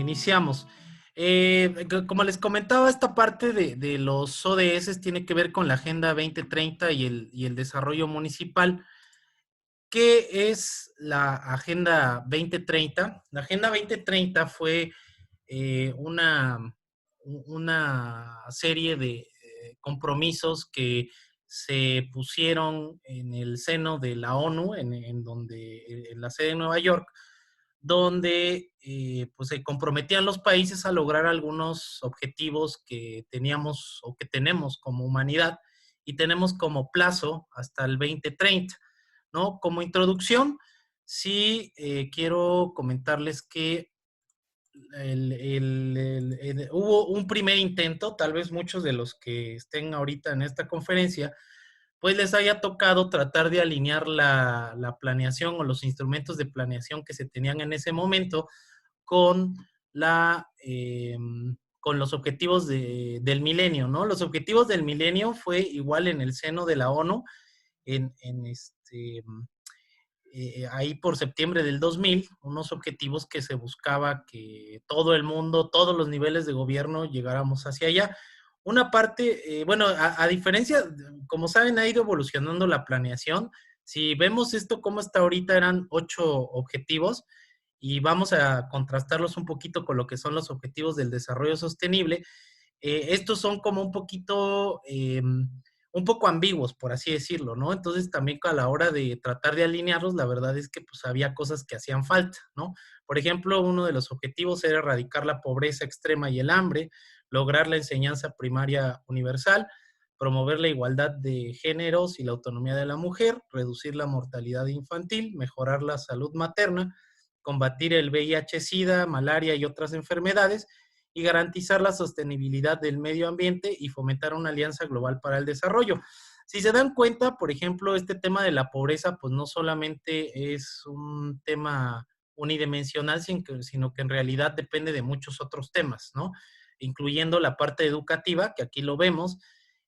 iniciamos. Como les comentaba, esta parte de los ODS tiene que ver con la Agenda 2030 y el desarrollo municipal. ¿Qué es la Agenda 2030? La Agenda 2030 fue una serie de compromisos que se pusieron en el seno de la ONU, en la sede de Nueva York, donde pues se comprometían los países a lograr algunos objetivos que teníamos o que tenemos como humanidad y tenemos como plazo hasta el 2030, ¿no? Como introducción, sí quiero comentarles que hubo un primer intento, tal vez muchos de los que estén ahorita en esta conferencia, pues les haya tocado tratar de alinear la planeación o los instrumentos de planeación que se tenían en ese momento con la con los objetivos del milenio, ¿no? Los objetivos del milenio fue igual en el seno de la ONU, en ahí por septiembre del 2000, unos objetivos que se buscaba que todo el mundo, todos los niveles de gobierno llegáramos hacia allá. Una parte, bueno, a diferencia, como saben, ha ido evolucionando la planeación. Si vemos esto como está ahorita, eran 8 objetivos y vamos a contrastarlos un poquito con lo que son los objetivos del desarrollo sostenible. Estos son como un poco ambiguos, por así decirlo, ¿no? Entonces también a la hora de tratar de alinearlos, la verdad es que pues había cosas que hacían falta, ¿no? Por ejemplo, uno de los objetivos era erradicar la pobreza extrema y el hambre, lograr la enseñanza primaria universal, promover la igualdad de géneros y la autonomía de la mujer, reducir la mortalidad infantil, mejorar la salud materna, combatir el VIH-Sida, malaria y otras enfermedades, y garantizar la sostenibilidad del medio ambiente y fomentar una alianza global para el desarrollo. Si se dan cuenta, por ejemplo, este tema de la pobreza, pues no solamente es un tema unidimensional, sino que en realidad depende de muchos otros temas, ¿no? Incluyendo la parte educativa, que aquí lo vemos.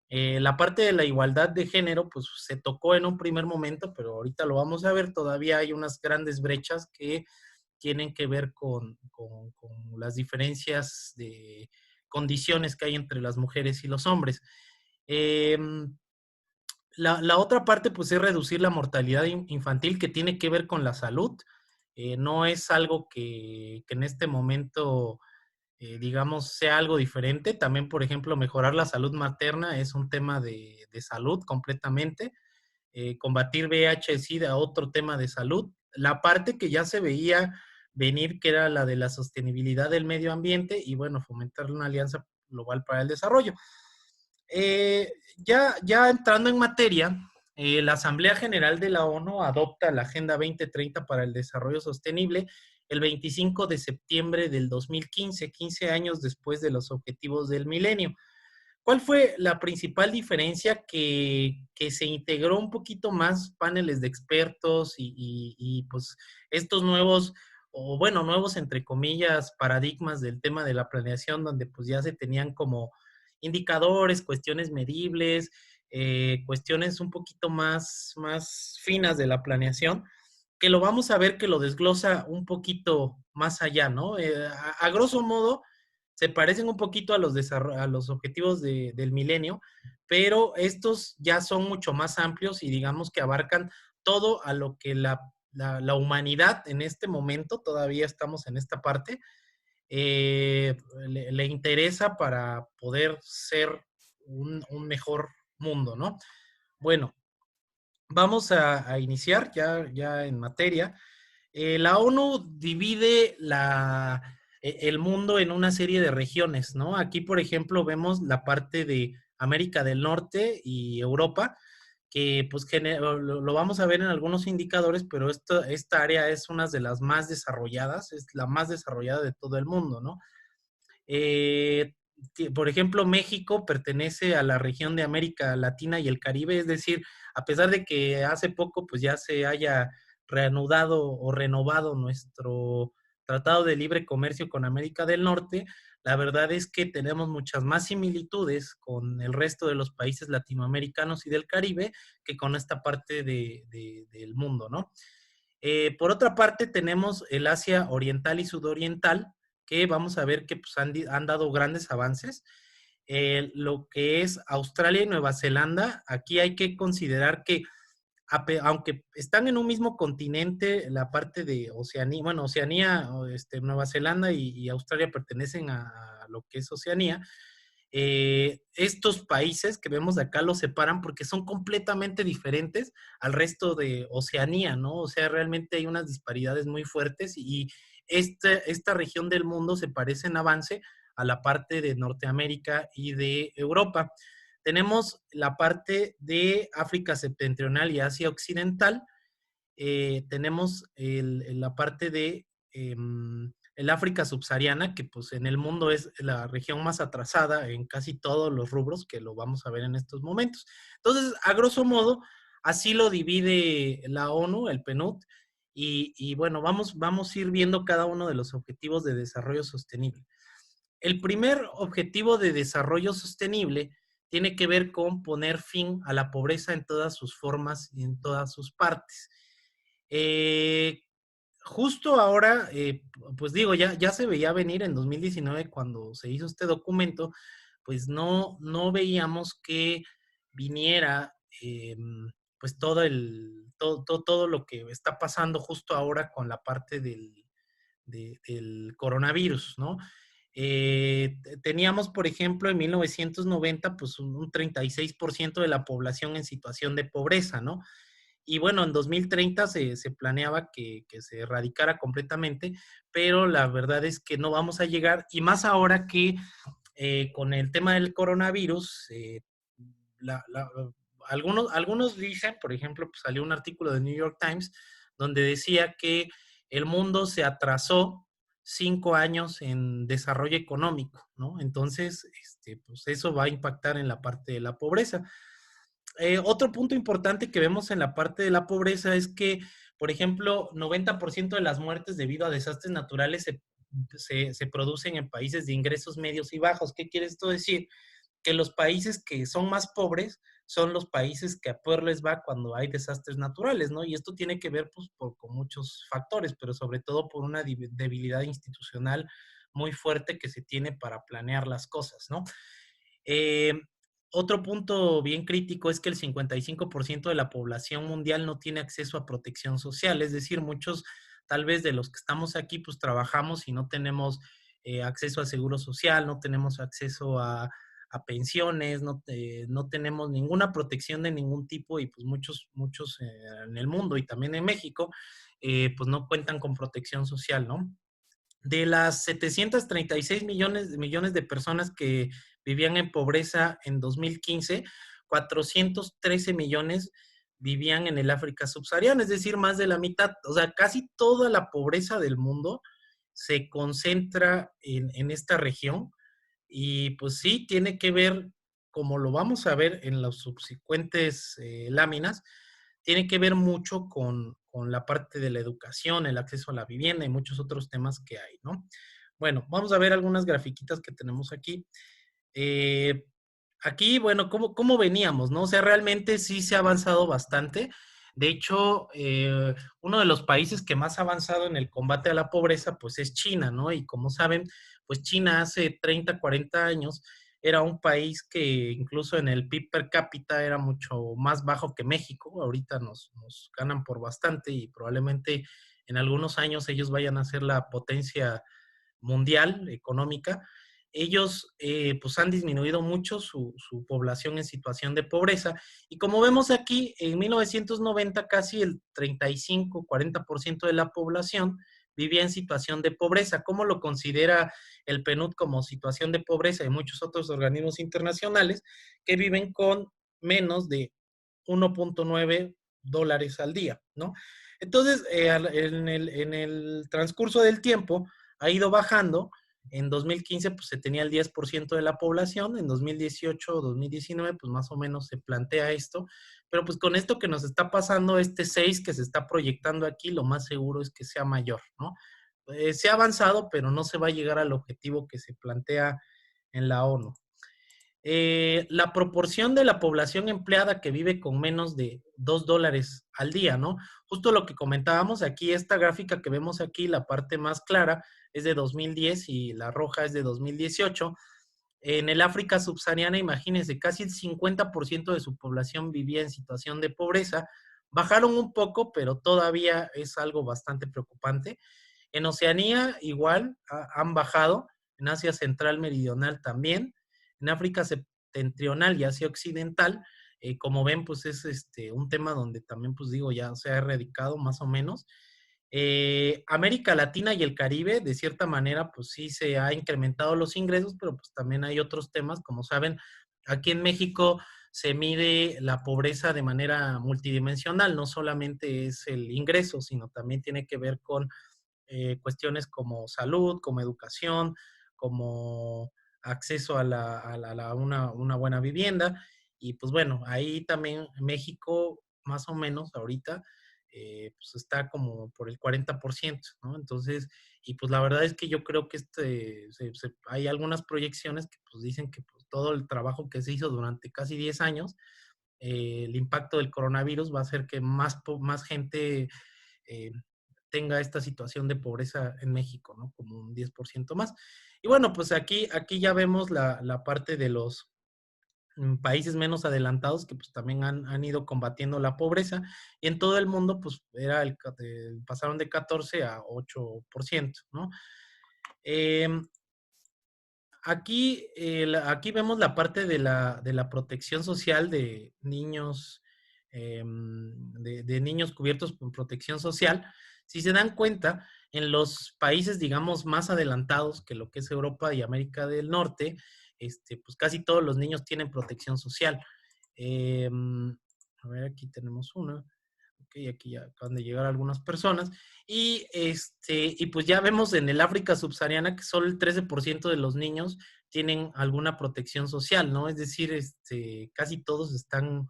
La parte de la igualdad de género, pues se tocó en un primer momento, pero ahorita lo vamos a ver, todavía hay unas grandes brechas que tienen que ver con las diferencias de condiciones que hay entre las mujeres y los hombres. Eh, la otra parte, pues, es reducir la mortalidad infantil que tiene que ver con la salud. No es algo que en este momento, digamos, sea algo diferente. También, por ejemplo, mejorar la salud materna es un tema de salud completamente. Combatir VIH, SIDA, otro tema de salud. La parte que ya se veía venir, que era la de la sostenibilidad del medio ambiente y, bueno, fomentar una alianza global para el desarrollo. Ya entrando en materia, la Asamblea General de la ONU adopta la Agenda 2030 para el Desarrollo Sostenible el 25 de septiembre del 2015, 15 años después de los Objetivos del Milenio. ¿Cuál fue la principal diferencia? Que se integró un poquito más paneles de expertos pues estos nuevos, o bueno, nuevos entre comillas, paradigmas del tema de la planeación, donde pues ya se tenían como indicadores, cuestiones medibles, cuestiones un poquito más finas de la planeación, que lo vamos a ver que lo desglosa un poquito más allá, ¿no? A grosso modo, se parecen un poquito a los objetivos del milenio, pero estos ya son mucho más amplios y digamos que abarcan todo a lo que la humanidad en este momento, todavía estamos en esta parte, le interesa para poder ser un mejor mundo, ¿no? Bueno, vamos a iniciar ya en materia. La ONU divide el mundo en una serie de regiones, ¿no? Aquí, por ejemplo, vemos la parte de América del Norte y Europa, que pues lo vamos a ver en algunos indicadores, pero esta área es una de las más desarrolladas, es la más desarrollada de todo el mundo, ¿no? Eh, por ejemplo, México pertenece a la región de América Latina y el Caribe, es decir, a pesar de que hace poco pues ya se haya reanudado o renovado nuestro Tratado de Libre Comercio con América del Norte, la verdad es que tenemos muchas más similitudes con el resto de los países latinoamericanos y del Caribe que con esta parte del mundo, ¿no? Por otra parte, tenemos el Asia Oriental y Sudoriental, que vamos a ver que pues, han dado grandes avances. Lo que es Australia y Nueva Zelanda, aquí hay que considerar que aunque están en un mismo continente, la parte de Oceanía, bueno, Oceanía, Nueva Zelanda y Australia pertenecen a lo que es Oceanía. Estos países que vemos de acá los separan porque son completamente diferentes al resto de Oceanía, ¿no? O sea, realmente hay unas disparidades muy fuertes y esta región del mundo se parece en avance a la parte de Norteamérica y de Europa. Tenemos la parte de África septentrional y Asia occidental. Tenemos la parte de el África subsahariana, que pues en el mundo es la región más atrasada en casi todos los rubros, que lo vamos a ver en estos momentos. Entonces, a grosso modo, así lo divide la ONU, el PNUD, y bueno, vamos a ir viendo cada uno de los objetivos de desarrollo sostenible. El primer objetivo de desarrollo sostenible tiene que ver con poner fin a la pobreza en todas sus formas y en todas sus partes. Eh, Justo ahora, pues digo, ya se veía venir en 2019 cuando se hizo este documento, pues no veíamos que viniera pues todo lo que está pasando justo ahora con la parte del coronavirus, ¿no? Teníamos, por ejemplo, en 1990, pues un 36% de la población en situación de pobreza, ¿no? Y bueno, en 2030 se planeaba que se erradicara completamente, pero la verdad es que no vamos a llegar, y más ahora que con el tema del coronavirus, la, la, algunos dicen, por ejemplo, pues salió un artículo de New York Times donde decía que el mundo se atrasó 5 años en desarrollo económico, ¿no? Entonces, pues eso va a impactar en la parte de la pobreza. Otro punto importante que vemos en la parte de la pobreza es que, por ejemplo, 90% de las muertes debido a desastres naturales se producen en países de ingresos medios y bajos. ¿Qué quiere esto decir? Que los países que son más pobres son los países que a peor les va cuando hay desastres naturales, ¿no? Y esto tiene que ver pues, con muchos factores, pero sobre todo por una debilidad institucional muy fuerte que se tiene para planear las cosas, ¿no? Eh, Otro punto bien crítico es que el 55% de la población mundial no tiene acceso a protección social, es decir, muchos tal vez de los que estamos aquí pues trabajamos y no tenemos acceso a seguro social, no tenemos acceso a pensiones, no tenemos ninguna protección de ningún tipo y pues muchos en el mundo y también en México pues no cuentan con protección social, ¿no? De las 736 millones de personas que vivían en pobreza en 2015, 413 millones vivían en el África subsahariana, es decir, más de la mitad, o sea, casi toda la pobreza del mundo se concentra en esta región y pues sí, tiene que ver, como lo vamos a ver en las subsecuentes láminas, tiene que ver mucho con la parte de la educación, el acceso a la vivienda y muchos otros temas que hay, ¿no? Bueno, vamos a ver algunas grafiquitas que tenemos aquí. Eh, Aquí, bueno, ¿cómo veníamos, no? O sea, realmente sí se ha avanzado bastante. De hecho, uno de los países que más ha avanzado en el combate a la pobreza, pues es China, ¿no? Y como saben, pues China hace 30, 40 años era un país que incluso en el PIB per cápita era mucho más bajo que México. Ahorita nos ganan por bastante y probablemente en algunos años ellos vayan a ser la potencia mundial económica. Ellos pues han disminuido mucho su población en situación de pobreza y como vemos aquí, en 1990 casi el 35-40% de la población vivía en situación de pobreza. ¿Cómo lo considera el PNUD como situación de pobreza y muchos otros organismos internacionales que viven con menos de 1.9 dólares al día, ¿no? Entonces, en el transcurso del tiempo ha ido bajando. En 2015 pues se tenía el 10% de la población, en 2018 o 2019 pues más o menos se plantea esto, pero pues con esto que nos está pasando, este 6 que se está proyectando aquí, lo más seguro es que sea mayor, ¿no? Se ha avanzado, pero no se va a llegar al objetivo que se plantea en la ONU. La proporción de la población empleada que vive con menos de $2 al día, ¿no? Justo lo que comentábamos aquí, esta gráfica que vemos aquí, la parte más clara es de 2010 y la roja es de 2018. En el África subsahariana, imagínense, casi el 50% de su población vivía en situación de pobreza. Bajaron un poco, pero todavía es algo bastante preocupante. En Oceanía igual han bajado, en Asia Central Meridional también, en África Septentrional y Asia Occidental, como ven, pues es un tema donde también, pues digo, ya se ha erradicado más o menos. América Latina y el Caribe, de cierta manera, pues sí se ha incrementado los ingresos, pero pues también hay otros temas, como saben, aquí en México se mide la pobreza de manera multidimensional, no solamente es el ingreso, sino también tiene que ver con cuestiones como salud, como educación, como acceso a una buena vivienda. Y pues bueno, ahí también México, más o menos ahorita, pues está como por el 40%, ¿no? Entonces, y pues la verdad es que yo creo que hay algunas proyecciones que pues dicen que pues, todo el trabajo que se hizo durante casi 10 años, el impacto del coronavirus va a hacer que más gente eh, tenga esta situación de pobreza en México, ¿no? Como un 10% más. Y bueno, pues aquí ya vemos la parte de los países menos adelantados que pues también han ido combatiendo la pobreza y en todo el mundo pues pasaron de 14 a 8%, ¿no? Eh, aquí vemos la parte de la protección social de niños, de niños cubiertos con protección social. Si se dan cuenta, en los países, digamos, más adelantados que lo que es Europa y América del Norte, pues casi todos los niños tienen protección social. A ver, aquí tenemos una. Ok, aquí ya acaban de llegar algunas personas. Y pues ya vemos en el África subsahariana que solo el 13% de los niños tienen alguna protección social, ¿no? Es decir, casi todos están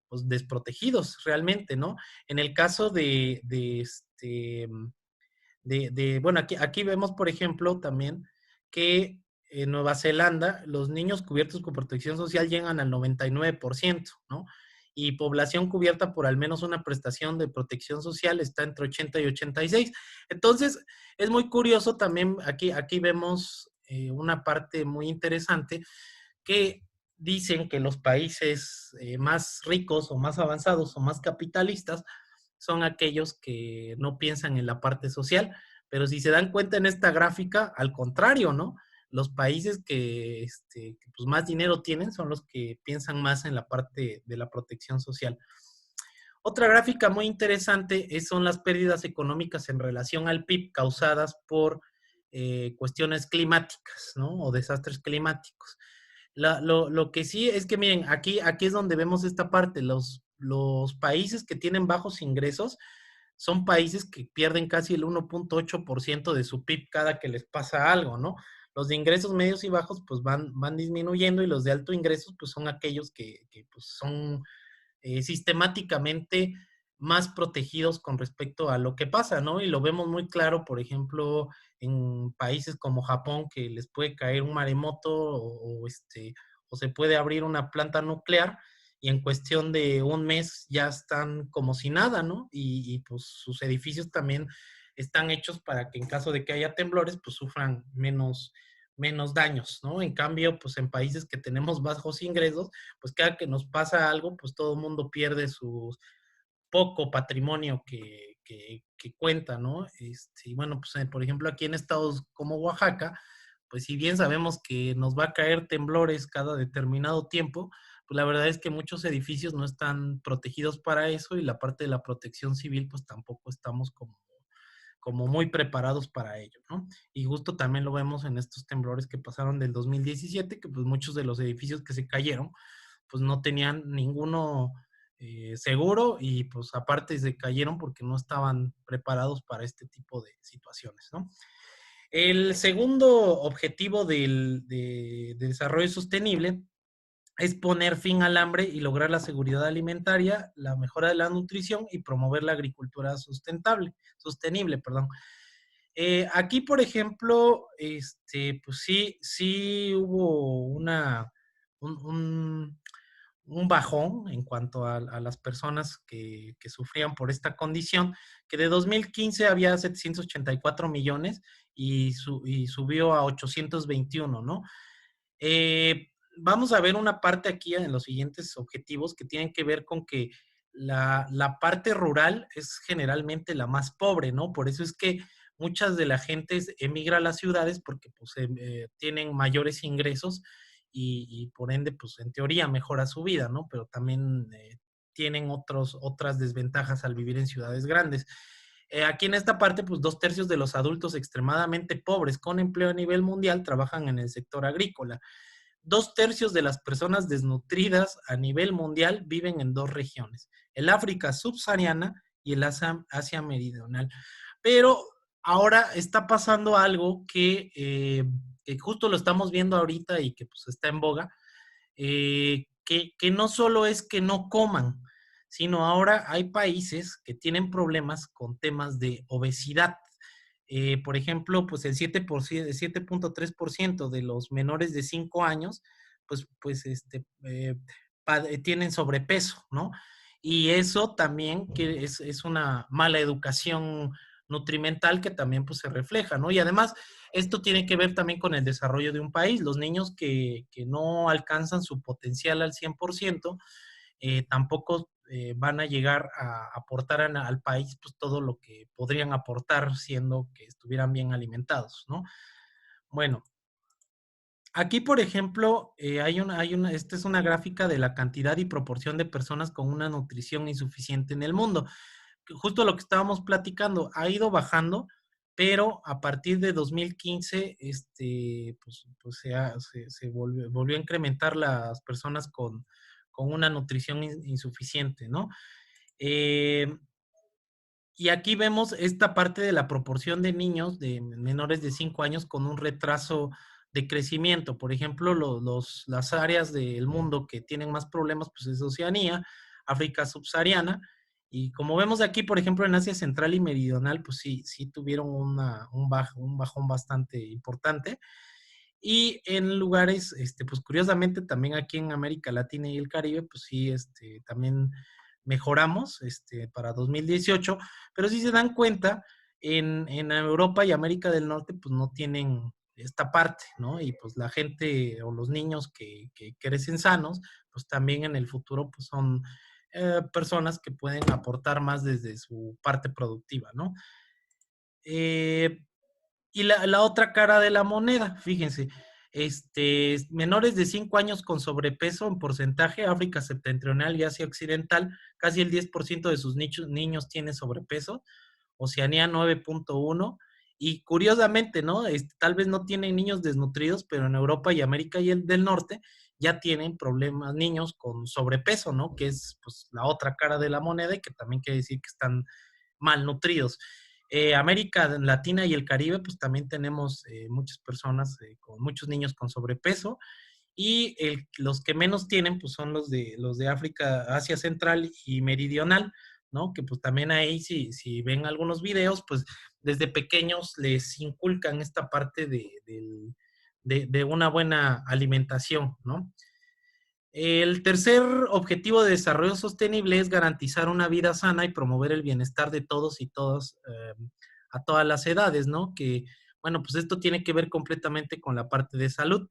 pues, desprotegidos realmente, ¿no? En el caso bueno, aquí vemos, por ejemplo, también que en Nueva Zelanda los niños cubiertos con protección social llegan al 99%, ¿no? Y población cubierta por al menos una prestación de protección social está entre 80 y 86. Entonces, es muy curioso también, aquí vemos una parte muy interesante que dicen que los países más ricos o más avanzados o más capitalistas son aquellos que no piensan en la parte social, pero si se dan cuenta en esta gráfica, al contrario, ¿no? Los países que pues más dinero tienen son los que piensan más en la parte de la protección social. Otra gráfica muy interesante son las pérdidas económicas en relación al PIB causadas por cuestiones climáticas, ¿no? O desastres climáticos. Lo que sí es que, miren, aquí es donde vemos esta parte. Los países que tienen bajos ingresos son países que pierden casi el 1.8% de su PIB cada que les pasa algo, ¿no? Los de ingresos medios y bajos pues van disminuyendo y los de alto ingresos pues son aquellos que pues son sistemáticamente más protegidos con respecto a lo que pasa, ¿no? Y lo vemos muy claro, por ejemplo, en países como Japón, que les puede caer un maremoto o se puede abrir una planta nuclear y en cuestión de un mes ya están como si nada, ¿no? Y pues sus edificios también están hechos para que en caso de que haya temblores, pues sufran menos daños, ¿no? En cambio, pues en países que tenemos bajos ingresos, pues cada que nos pasa algo, pues todo el mundo pierde su poco patrimonio que cuenta, ¿no? Y bueno, pues por ejemplo aquí en estados como Oaxaca, pues si bien sabemos que nos va a caer temblores cada determinado tiempo, pues la verdad es que muchos edificios no están protegidos para eso y la parte de la protección civil, pues tampoco estamos como muy preparados para ello, ¿no? Y justo también lo vemos en estos temblores que pasaron del 2017, que pues muchos de los edificios que se cayeron, pues no tenían ninguno seguro y pues aparte se cayeron porque no estaban preparados para este tipo de situaciones, ¿no? El segundo objetivo de desarrollo sostenible es poner fin al hambre y lograr la seguridad alimentaria, la mejora de la nutrición y promover la agricultura sostenible, perdón. Aquí, por ejemplo, pues sí hubo un bajón en cuanto a las personas que sufrían por esta condición, que de 2015 había 784 millones y subió a 821, ¿no? Vamos a ver una parte aquí en los siguientes objetivos que tienen que ver con que la parte rural es generalmente la más pobre, ¿no? Por eso es que muchas de la gente emigra a las ciudades porque pues, tienen mayores ingresos y por ende, pues en teoría mejora su vida, ¿no? Pero también tienen otras desventajas al vivir en ciudades grandes. Aquí en esta parte, pues 2/3 de los adultos extremadamente pobres con empleo a nivel mundial trabajan en el sector agrícola. 2/3 de las personas desnutridas a nivel mundial viven en dos regiones, el África subsahariana y el Asia meridional. Pero ahora está pasando algo que justo lo estamos viendo ahorita y que pues está en boga, que no solo es que no coman, sino ahora hay países que tienen problemas con temas de obesidad. Por ejemplo, pues el 7.3% de los menores de 5 años, tienen sobrepeso, ¿no? Y eso también que es una mala educación nutrimental que también pues se refleja, ¿no? Y además, esto tiene que ver también con el desarrollo de un país. Los niños que no alcanzan su potencial al 100%, tampoco van a llegar a aportar al país pues todo lo que podrían aportar siendo que estuvieran bien alimentados, ¿no? Bueno, aquí, por ejemplo, esta es una gráfica de la cantidad y proporción de personas con una nutrición insuficiente en el mundo. Justo lo que estábamos platicando, ha ido bajando, pero a partir de 2015, pues se volvió a incrementar las personas con una nutrición insuficiente, ¿no? Eh, y aquí vemos esta parte de la proporción de niños de menores de 5 años con un retraso de crecimiento. Por ejemplo, las áreas del mundo que tienen más problemas, pues es Oceanía, África subsahariana, y como vemos aquí, por ejemplo, en Asia Central y Meridional, pues sí tuvieron un bajón bastante importante. Y en lugares, pues curiosamente también aquí en América Latina y el Caribe, pues sí, también mejoramos para 2018, pero si se dan cuenta, en Europa y América del Norte, pues no tienen esta parte, ¿no? Y pues la gente o los niños que crecen sanos, pues también en el futuro, pues son personas que pueden aportar más desde su parte productiva, ¿no? Eh, y la otra cara de la moneda, fíjense, menores de 5 años con sobrepeso en porcentaje, África septentrional y Asia occidental, casi el 10% de sus niños tiene sobrepeso, Oceanía 9.1, y curiosamente, ¿no? Tal vez no tienen niños desnutridos, pero en Europa y América y el del Norte ya tienen problemas niños con sobrepeso, ¿no? Que es pues la otra cara de la moneda y que también quiere decir que están malnutridos. América Latina y el Caribe, pues también tenemos muchas personas con muchos niños con sobrepeso y los que menos tienen, pues son los de África, Asia Central y Meridional, ¿no? Que pues también ahí, si ven algunos videos, pues desde pequeños les inculcan esta parte de una buena alimentación, ¿no? El tercer objetivo de desarrollo sostenible es garantizar una vida sana y promover el bienestar de todos y todas a todas las edades, ¿no? Que, bueno, pues esto tiene que ver completamente con la parte de salud.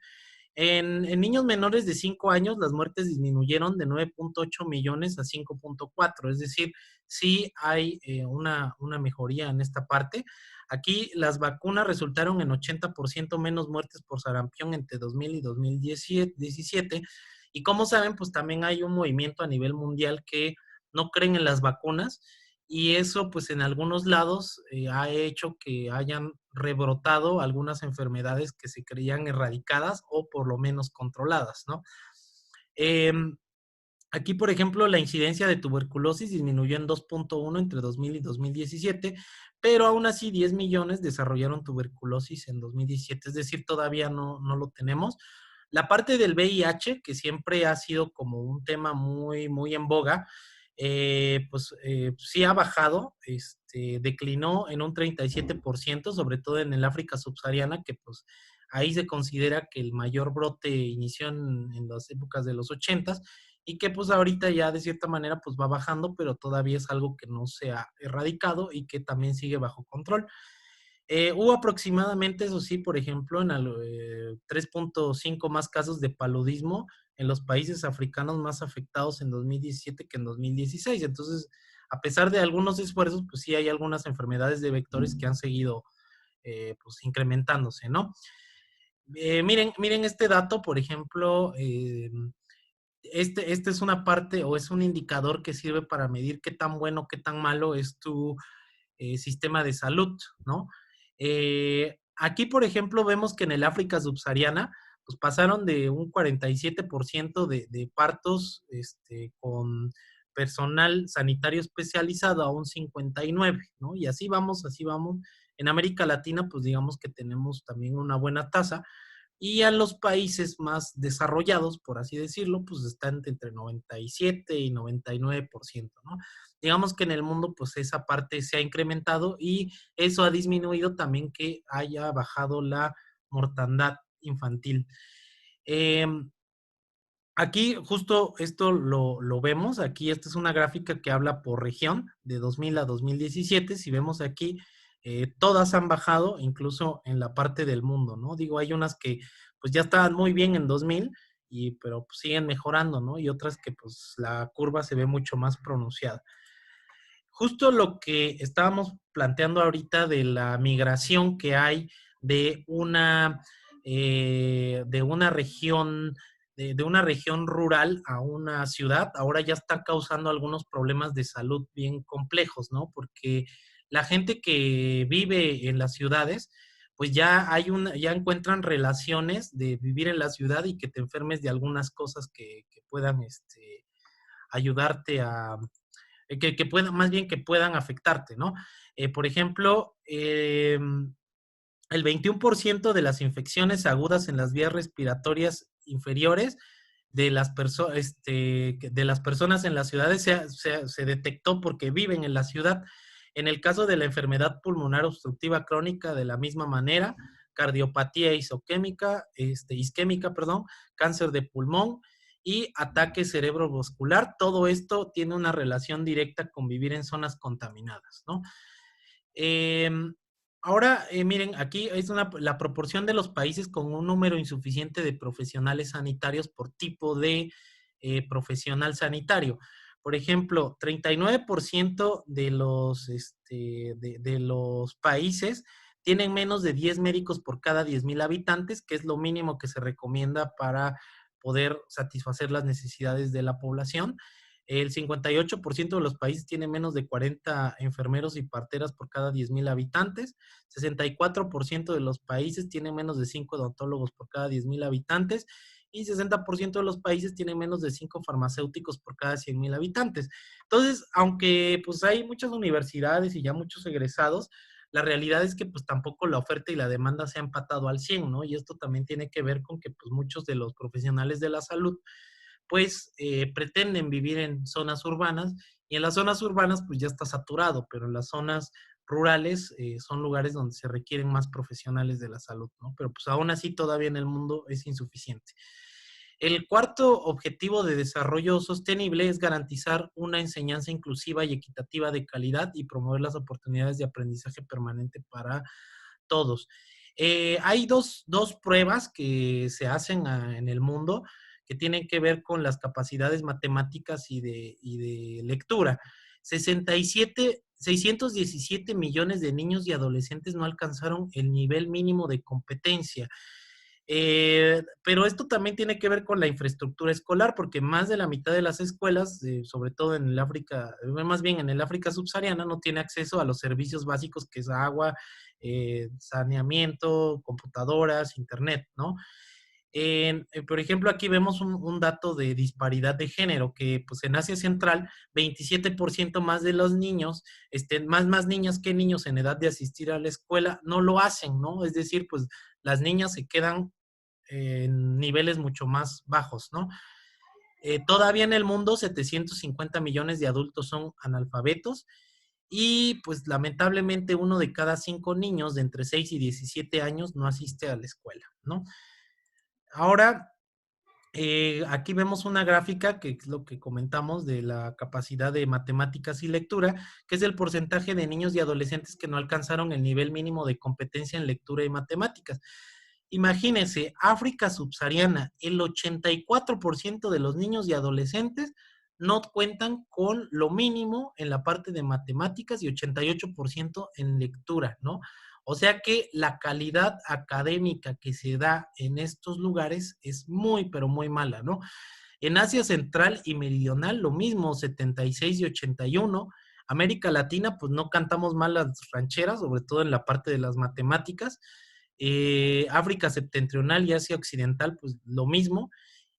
En niños menores de 5 años, las muertes disminuyeron de 9.8 millones a 5.4, es decir, sí hay una mejoría en esta parte. Aquí las vacunas resultaron en 80% menos muertes por sarampión entre 2000 y 2017. Y como saben, pues también hay un movimiento a nivel mundial que no creen en las vacunas y eso pues en algunos lados ha hecho que hayan rebrotado algunas enfermedades que se creían erradicadas o por lo menos controladas, ¿no? Eh, Aquí, por ejemplo, la incidencia de tuberculosis disminuyó en 2.1 entre 2000 y 2017, pero aún así 10 millones desarrollaron tuberculosis en 2017, es decir, todavía no lo tenemos. La parte del VIH, que siempre ha sido como un tema muy, muy en boga, sí ha bajado, declinó en un 37%, sobre todo en el África subsahariana, que pues ahí se considera que el mayor brote inició en las épocas de los 80 y que pues ahorita ya de cierta manera pues va bajando, pero todavía es algo que no se ha erradicado y que también sigue bajo control. Hubo aproximadamente, eso sí, por ejemplo, 3.5 más casos de paludismo en los países africanos más afectados en 2017 que en 2016. Entonces, a pesar de algunos esfuerzos, pues sí hay algunas enfermedades de vectores que han seguido pues incrementándose, ¿no? Miren este dato, por ejemplo, este es una parte o es un indicador que sirve para medir qué tan bueno, qué tan malo es tu sistema de salud, ¿no? Aquí, por ejemplo, vemos que en el África subsahariana, pues pasaron de un 47% de partos con personal sanitario especializado a un 59, ¿no? Y así vamos, así vamos. En América Latina, pues digamos que tenemos también una buena tasa, y a los países más desarrollados, por así decirlo, pues están entre 97 y 99%, ¿no? Digamos que en el mundo, pues esa parte se ha incrementado y eso ha disminuido también que haya bajado la mortandad infantil. Eh, Aquí justo esto lo vemos, aquí esta es una gráfica que habla por región de 2000 a 2017, si vemos aquí, todas han bajado, incluso en la parte del mundo, ¿no? Digo, hay unas que pues ya estaban muy bien en 2000, pero pues, siguen mejorando, ¿no? Y otras que pues la curva se ve mucho más pronunciada. Justo lo que estábamos planteando ahorita de la migración que hay de de una región, de una región rural a una ciudad, ahora ya está causando algunos problemas de salud bien complejos, ¿no? Porque la gente que vive en las ciudades, pues ya encuentran relaciones de vivir en la ciudad y que te enfermes de algunas cosas que puedan ayudarte que puedan, más bien que puedan afectarte, ¿no? Por ejemplo, el 21% de las infecciones agudas en las vías respiratorias inferiores de las personas en las ciudades se detectó porque viven en la ciudad. En el caso de la enfermedad pulmonar obstructiva crónica, de la misma manera, cardiopatía isquémica, perdón, cáncer de pulmón y ataque cerebrovascular. Todo esto tiene una relación directa con vivir en zonas contaminadas, ¿no? Eh, Ahora, miren, aquí es la proporción de los países con un número insuficiente de profesionales sanitarios por tipo de profesional sanitario. Por ejemplo, 39% de los países tienen menos de 10 médicos por cada 10,000 habitantes, que es lo mínimo que se recomienda para poder satisfacer las necesidades de la población. El 58% de los países tiene menos de 40 enfermeros y parteras por cada 10,000 habitantes. 64% de los países tienen menos de 5 odontólogos por cada 10,000 habitantes. Y 60% de los países tienen menos de 5 farmacéuticos por cada 100,000 habitantes. Entonces, aunque pues hay muchas universidades y ya muchos egresados, la realidad es que pues tampoco la oferta y la demanda se han empatado al 100, ¿no? Y esto también tiene que ver con que pues muchos de los profesionales de la salud pues pretenden vivir en zonas urbanas y en las zonas urbanas pues ya está saturado, pero en las zonas rurales son lugares donde se requieren más profesionales de la salud, ¿no? Pero pues aún así todavía en el mundo es insuficiente. El cuarto objetivo de desarrollo sostenible es garantizar una enseñanza inclusiva y equitativa de calidad y promover las oportunidades de aprendizaje permanente para todos. Hay dos pruebas que se hacen en el mundo que tienen que ver con las capacidades matemáticas y de lectura. 617 millones de niños y adolescentes no alcanzaron el nivel mínimo de competencia. Pero esto también tiene que ver con la infraestructura escolar, porque más de la mitad de las escuelas, sobre todo en el África, más bien en el África subsahariana, no tiene acceso a los servicios básicos que es agua, saneamiento, computadoras, internet, ¿no? Por ejemplo, aquí vemos un dato de disparidad de género, que pues en Asia Central, 27% más de los niños, más niñas que niños en edad de asistir a la escuela, no lo hacen, ¿no? Es decir, pues las niñas se quedan en niveles mucho más bajos, ¿no? Todavía en el mundo, 750 millones de adultos son analfabetos y pues lamentablemente uno de cada 5 niños de entre 6 y 17 años no asiste a la escuela, ¿no? Ahora, aquí vemos una gráfica que es lo que comentamos de la capacidad de matemáticas y lectura, que es el porcentaje de niños y adolescentes que no alcanzaron el nivel mínimo de competencia en lectura y matemáticas. Imagínense, África subsahariana, el 84% de los niños y adolescentes no cuentan con lo mínimo en la parte de matemáticas y 88% en lectura, ¿no? O sea que la calidad académica que se da en estos lugares es muy, pero muy mala, ¿no? En Asia Central y Meridional, lo mismo, 76 y 81. América Latina, pues no cantamos mal las rancheras, sobre todo en la parte de las matemáticas. África Septentrional y Asia Occidental, pues lo mismo.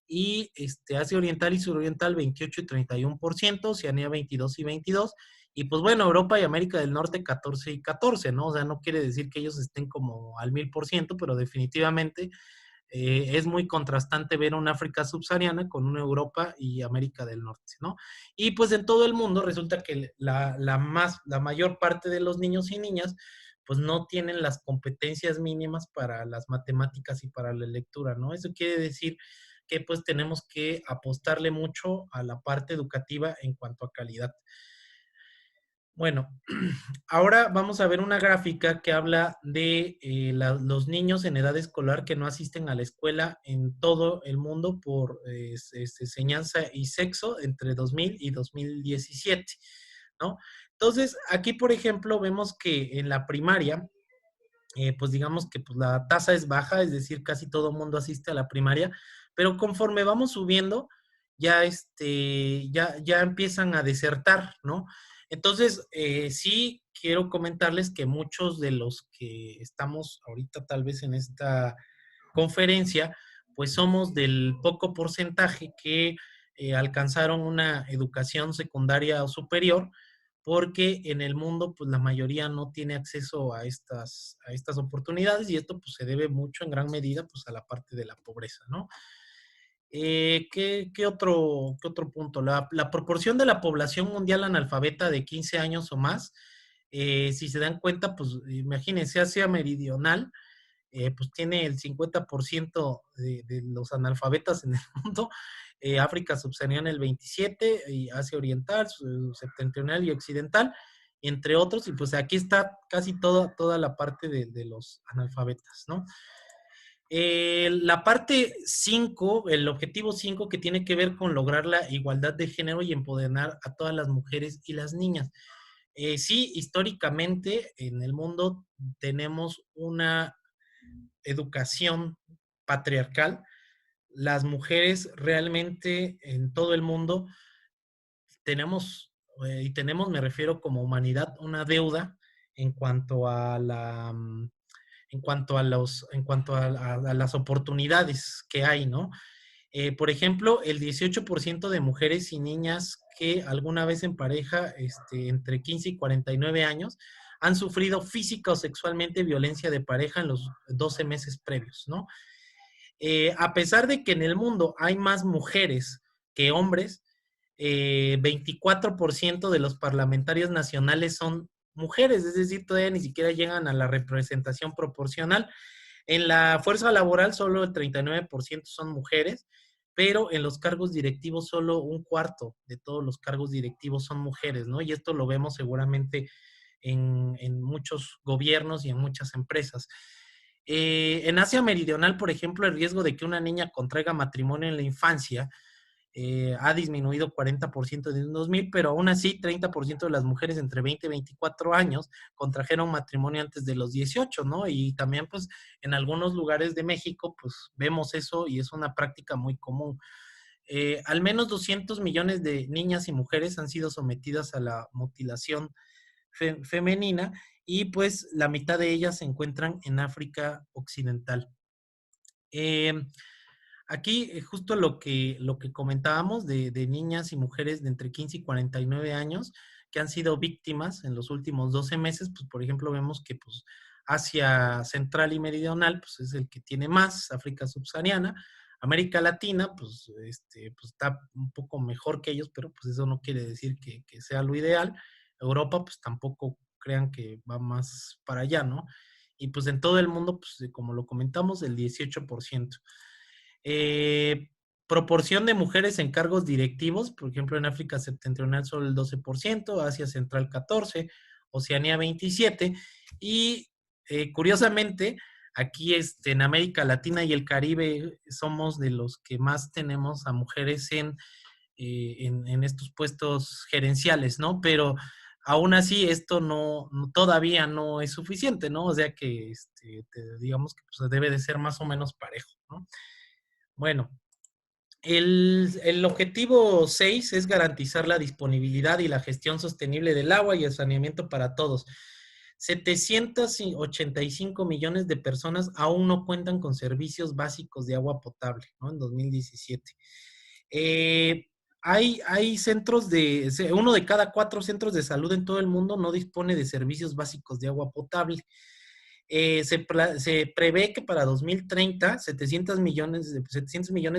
Y Asia Oriental y Suroriental 28 y 31%, Oceanía 22 y 22%, y pues bueno, Europa y América del Norte 14 y 14, ¿no? O sea, no quiere decir que ellos estén como al 1000%, pero definitivamente es muy contrastante ver una África subsahariana con una Europa y América del Norte, ¿no? Y pues en todo el mundo resulta que la mayor parte de los niños y niñas pues no tienen las competencias mínimas para las matemáticas y para la lectura, ¿no? Eso quiere decir que pues tenemos que apostarle mucho a la parte educativa en cuanto a calidad. Bueno, ahora vamos a ver una gráfica que habla de los niños en edad escolar que no asisten a la escuela en todo el mundo por enseñanza y sexo entre 2000 y 2017, ¿no? Entonces, aquí, por ejemplo, vemos que en la primaria, pues digamos que pues, la tasa es baja, es decir, casi todo el mundo asiste a la primaria, pero conforme vamos subiendo, ya empiezan a desertar, ¿no? Entonces, sí quiero comentarles que muchos de los que estamos ahorita tal vez en esta conferencia, pues somos del poco porcentaje que alcanzaron una educación secundaria o superior, porque en el mundo pues la mayoría no tiene acceso a estas oportunidades y esto pues se debe mucho en gran medida pues a la parte de la pobreza, ¿no? ¿Qué otro punto? La proporción de la población mundial analfabeta de 15 años o más, si se dan cuenta, pues imagínense, Asia Meridional, pues tiene el 50% de los analfabetas en el mundo, África subsahariana el 27%, y Asia Oriental, Septentrional y Occidental, entre otros, y pues aquí está casi toda la parte de los analfabetas, ¿no? La parte 5, el objetivo 5 que tiene que ver con lograr la igualdad de género y empoderar a todas las mujeres y las niñas. Sí, históricamente en el mundo tenemos una educación patriarcal. Las mujeres realmente en todo el mundo tenemos, me refiero como humanidad, una deuda en cuanto a a las oportunidades que hay, ¿no? Por ejemplo, el 18% de mujeres y niñas que alguna vez en pareja, entre 15 y 49 años, han sufrido física o sexualmente violencia de pareja en los 12 meses previos, ¿no? A pesar de que en el mundo hay más mujeres que hombres, 24% de los parlamentarios nacionales son mujeres, es decir, todavía ni siquiera llegan a la representación proporcional. En la fuerza laboral solo el 39% son mujeres, pero en los cargos directivos solo un cuarto de todos los cargos directivos son mujeres, ¿no? Y esto lo vemos seguramente en muchos gobiernos y en muchas empresas. En Asia Meridional, por ejemplo, el riesgo de que una niña contraiga matrimonio en la infancia ha disminuido 40% desde 2000, pero aún así 30% de las mujeres entre 20 y 24 años contrajeron matrimonio antes de los 18, ¿no? Y también pues en algunos lugares de México pues vemos eso y es una práctica muy común. Al menos 200 millones de niñas y mujeres han sido sometidas a la mutilación femenina y pues la mitad de ellas se encuentran en África Occidental. Eh, Aquí justo lo que comentábamos de niñas y mujeres de entre 15 y 49 años que han sido víctimas en los últimos 12 meses, pues por ejemplo vemos que pues Asia Central y Meridional pues es el que tiene más, África Subsahariana, América Latina pues está un poco mejor que ellos, pero pues eso no quiere decir que sea lo ideal. Europa, pues tampoco crean que va más para allá, ¿no? Y pues en todo el mundo, pues como lo comentamos, el 18%. Eh, Proporción de mujeres en cargos directivos, por ejemplo, en África septentrional solo el 12%, Asia Central 14%, Oceanía 27%, y curiosamente, aquí en América Latina y el Caribe somos de los que más tenemos a mujeres en estos puestos gerenciales, ¿no? Pero aún así esto todavía no es suficiente, ¿no? O sea que digamos que pues, debe de ser más o menos parejo, ¿no? Bueno, el objetivo 6 es garantizar la disponibilidad y la gestión sostenible del agua y el saneamiento para todos. 785 millones de personas aún no cuentan con servicios básicos de agua potable, ¿no? En 2017. Eh, hay uno de cada 4 centros de salud en todo el mundo no dispone de servicios básicos de agua potable. Se prevé que para 2030 700 millones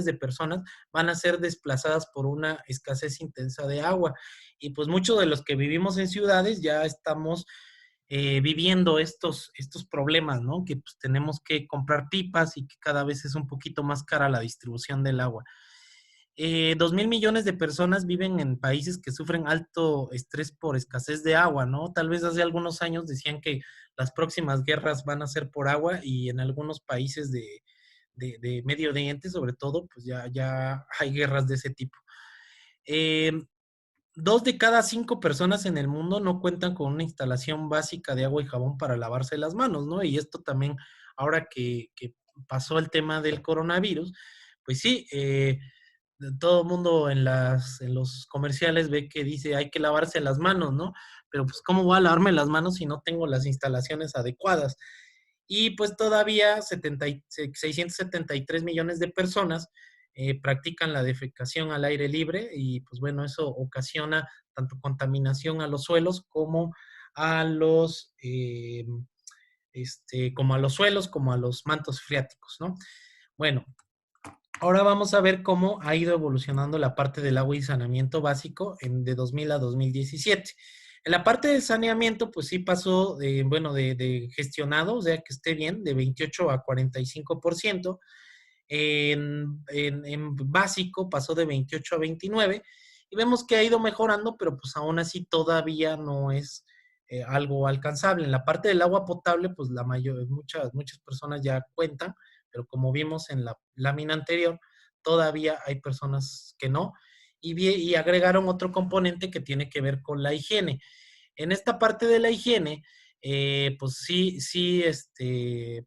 de personas van a ser desplazadas por una escasez intensa de agua. Y pues muchos de los que vivimos en ciudades ya estamos viviendo estos problemas, ¿no? Que pues tenemos que comprar pipas y que cada vez es un poquito más cara la distribución del agua. 2.000 millones de personas viven en países que sufren alto estrés por escasez de agua, ¿no? Tal vez hace algunos años decían que las próximas guerras van a ser por agua y en algunos países de Medio Oriente, sobre todo, pues ya hay guerras de ese tipo. Eh, 2 de cada 5 personas en el mundo no cuentan con una instalación básica de agua y jabón para lavarse las manos, ¿no? Y esto también, ahora que pasó el tema del coronavirus, pues sí, todo el mundo en los comerciales ve que dice hay que lavarse las manos, ¿no? Pero pues ¿cómo voy a lavarme las manos si no tengo las instalaciones adecuadas? Y pues todavía 673 millones de personas practican la defecación al aire libre y pues bueno, eso ocasiona tanto contaminación a los suelos como a como a los suelos, como a los mantos freáticos, ¿no? Bueno, ahora vamos a ver cómo ha ido evolucionando la parte del agua y saneamiento básico de 2000 a 2017. En la parte de saneamiento, pues sí pasó, de gestionado, o sea, que esté bien, de 28 a 45%. En básico pasó de 28 a 29 y vemos que ha ido mejorando, pero pues aún así todavía no es algo alcanzable. En la parte del agua potable, pues muchas personas ya cuentan, pero como vimos en la lámina anterior, todavía hay personas que no. Y agregaron otro componente que tiene que ver con la higiene. En esta parte de la higiene, pues sí,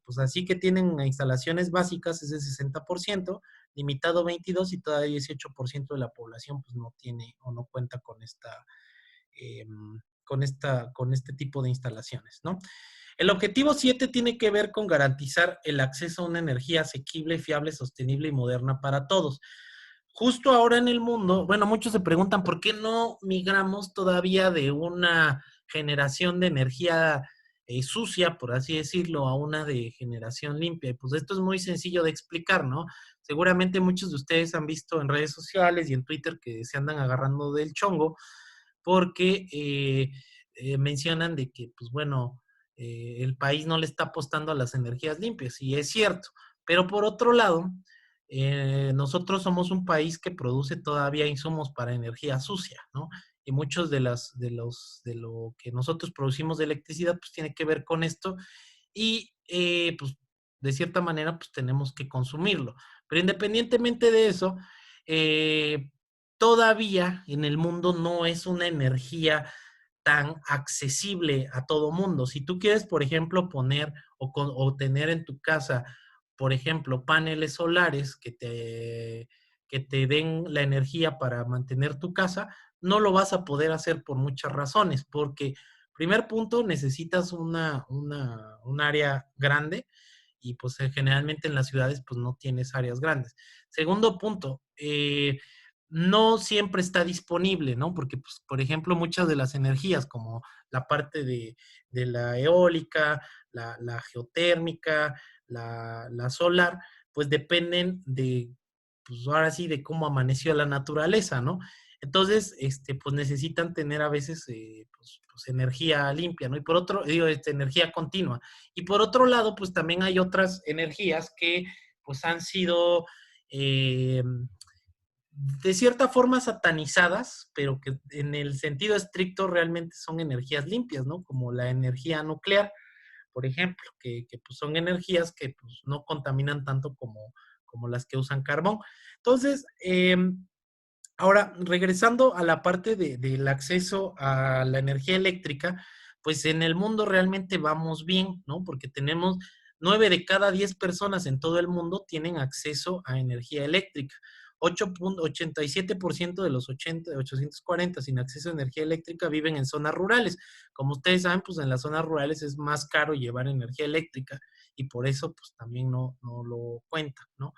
pues así que tienen instalaciones básicas es el 60%, limitado 22% y todavía 18% de la población pues no tiene o no cuenta eh, con este tipo de instalaciones, ¿no? El objetivo 7 tiene que ver con garantizar el acceso a una energía asequible, fiable, sostenible y moderna para todos. Justo ahora en el mundo, bueno, muchos se preguntan por qué no migramos todavía de una generación de energía sucia, por así decirlo, a una de generación limpia. Y pues esto es muy sencillo de explicar, ¿no? Seguramente muchos de ustedes han visto en redes sociales y en Twitter que se andan agarrando del chongo porque mencionan de que, pues bueno, el país no le está apostando a las energías limpias, y es cierto, pero por otro lado, nosotros somos un país que produce todavía insumos para energía sucia, ¿no? Y muchos de lo que nosotros producimos de electricidad, pues tiene que ver con esto, y pues de cierta manera, pues tenemos que consumirlo. Pero independientemente de eso, eh, todavía en el mundo no es una energía tan accesible a todo mundo. Si tú quieres, por ejemplo, poner o tener en tu casa, por ejemplo, paneles solares que te den la energía para mantener tu casa, no lo vas a poder hacer por muchas razones, porque primer punto, necesitas un área grande y pues generalmente en las ciudades pues no tienes áreas grandes. Segundo punto, no siempre está disponible, ¿no? Porque, pues, por ejemplo, muchas de las energías, como la parte de la eólica, la geotérmica, la solar, pues dependen de, pues ahora sí, de cómo amaneció la naturaleza, ¿no? Entonces, pues necesitan tener a veces pues, energía limpia, ¿no? Y por otro, digo, energía continua. Y por otro lado, pues también hay otras energías que pues han sido de cierta forma satanizadas, pero que en el sentido estricto realmente son energías limpias, ¿no? Como la energía nuclear, por ejemplo, que pues son energías que pues no contaminan tanto como las que usan carbón. Entonces, ahora, regresando a la parte del acceso a la energía eléctrica, pues en el mundo realmente vamos bien, ¿no? Porque tenemos 9 de cada 10 personas en todo el mundo tienen acceso a energía eléctrica. 87% de los 840 sin acceso a energía eléctrica viven en zonas rurales. Como ustedes saben, pues en las zonas rurales es más caro llevar energía eléctrica y por eso pues también no lo cuenta, ¿no?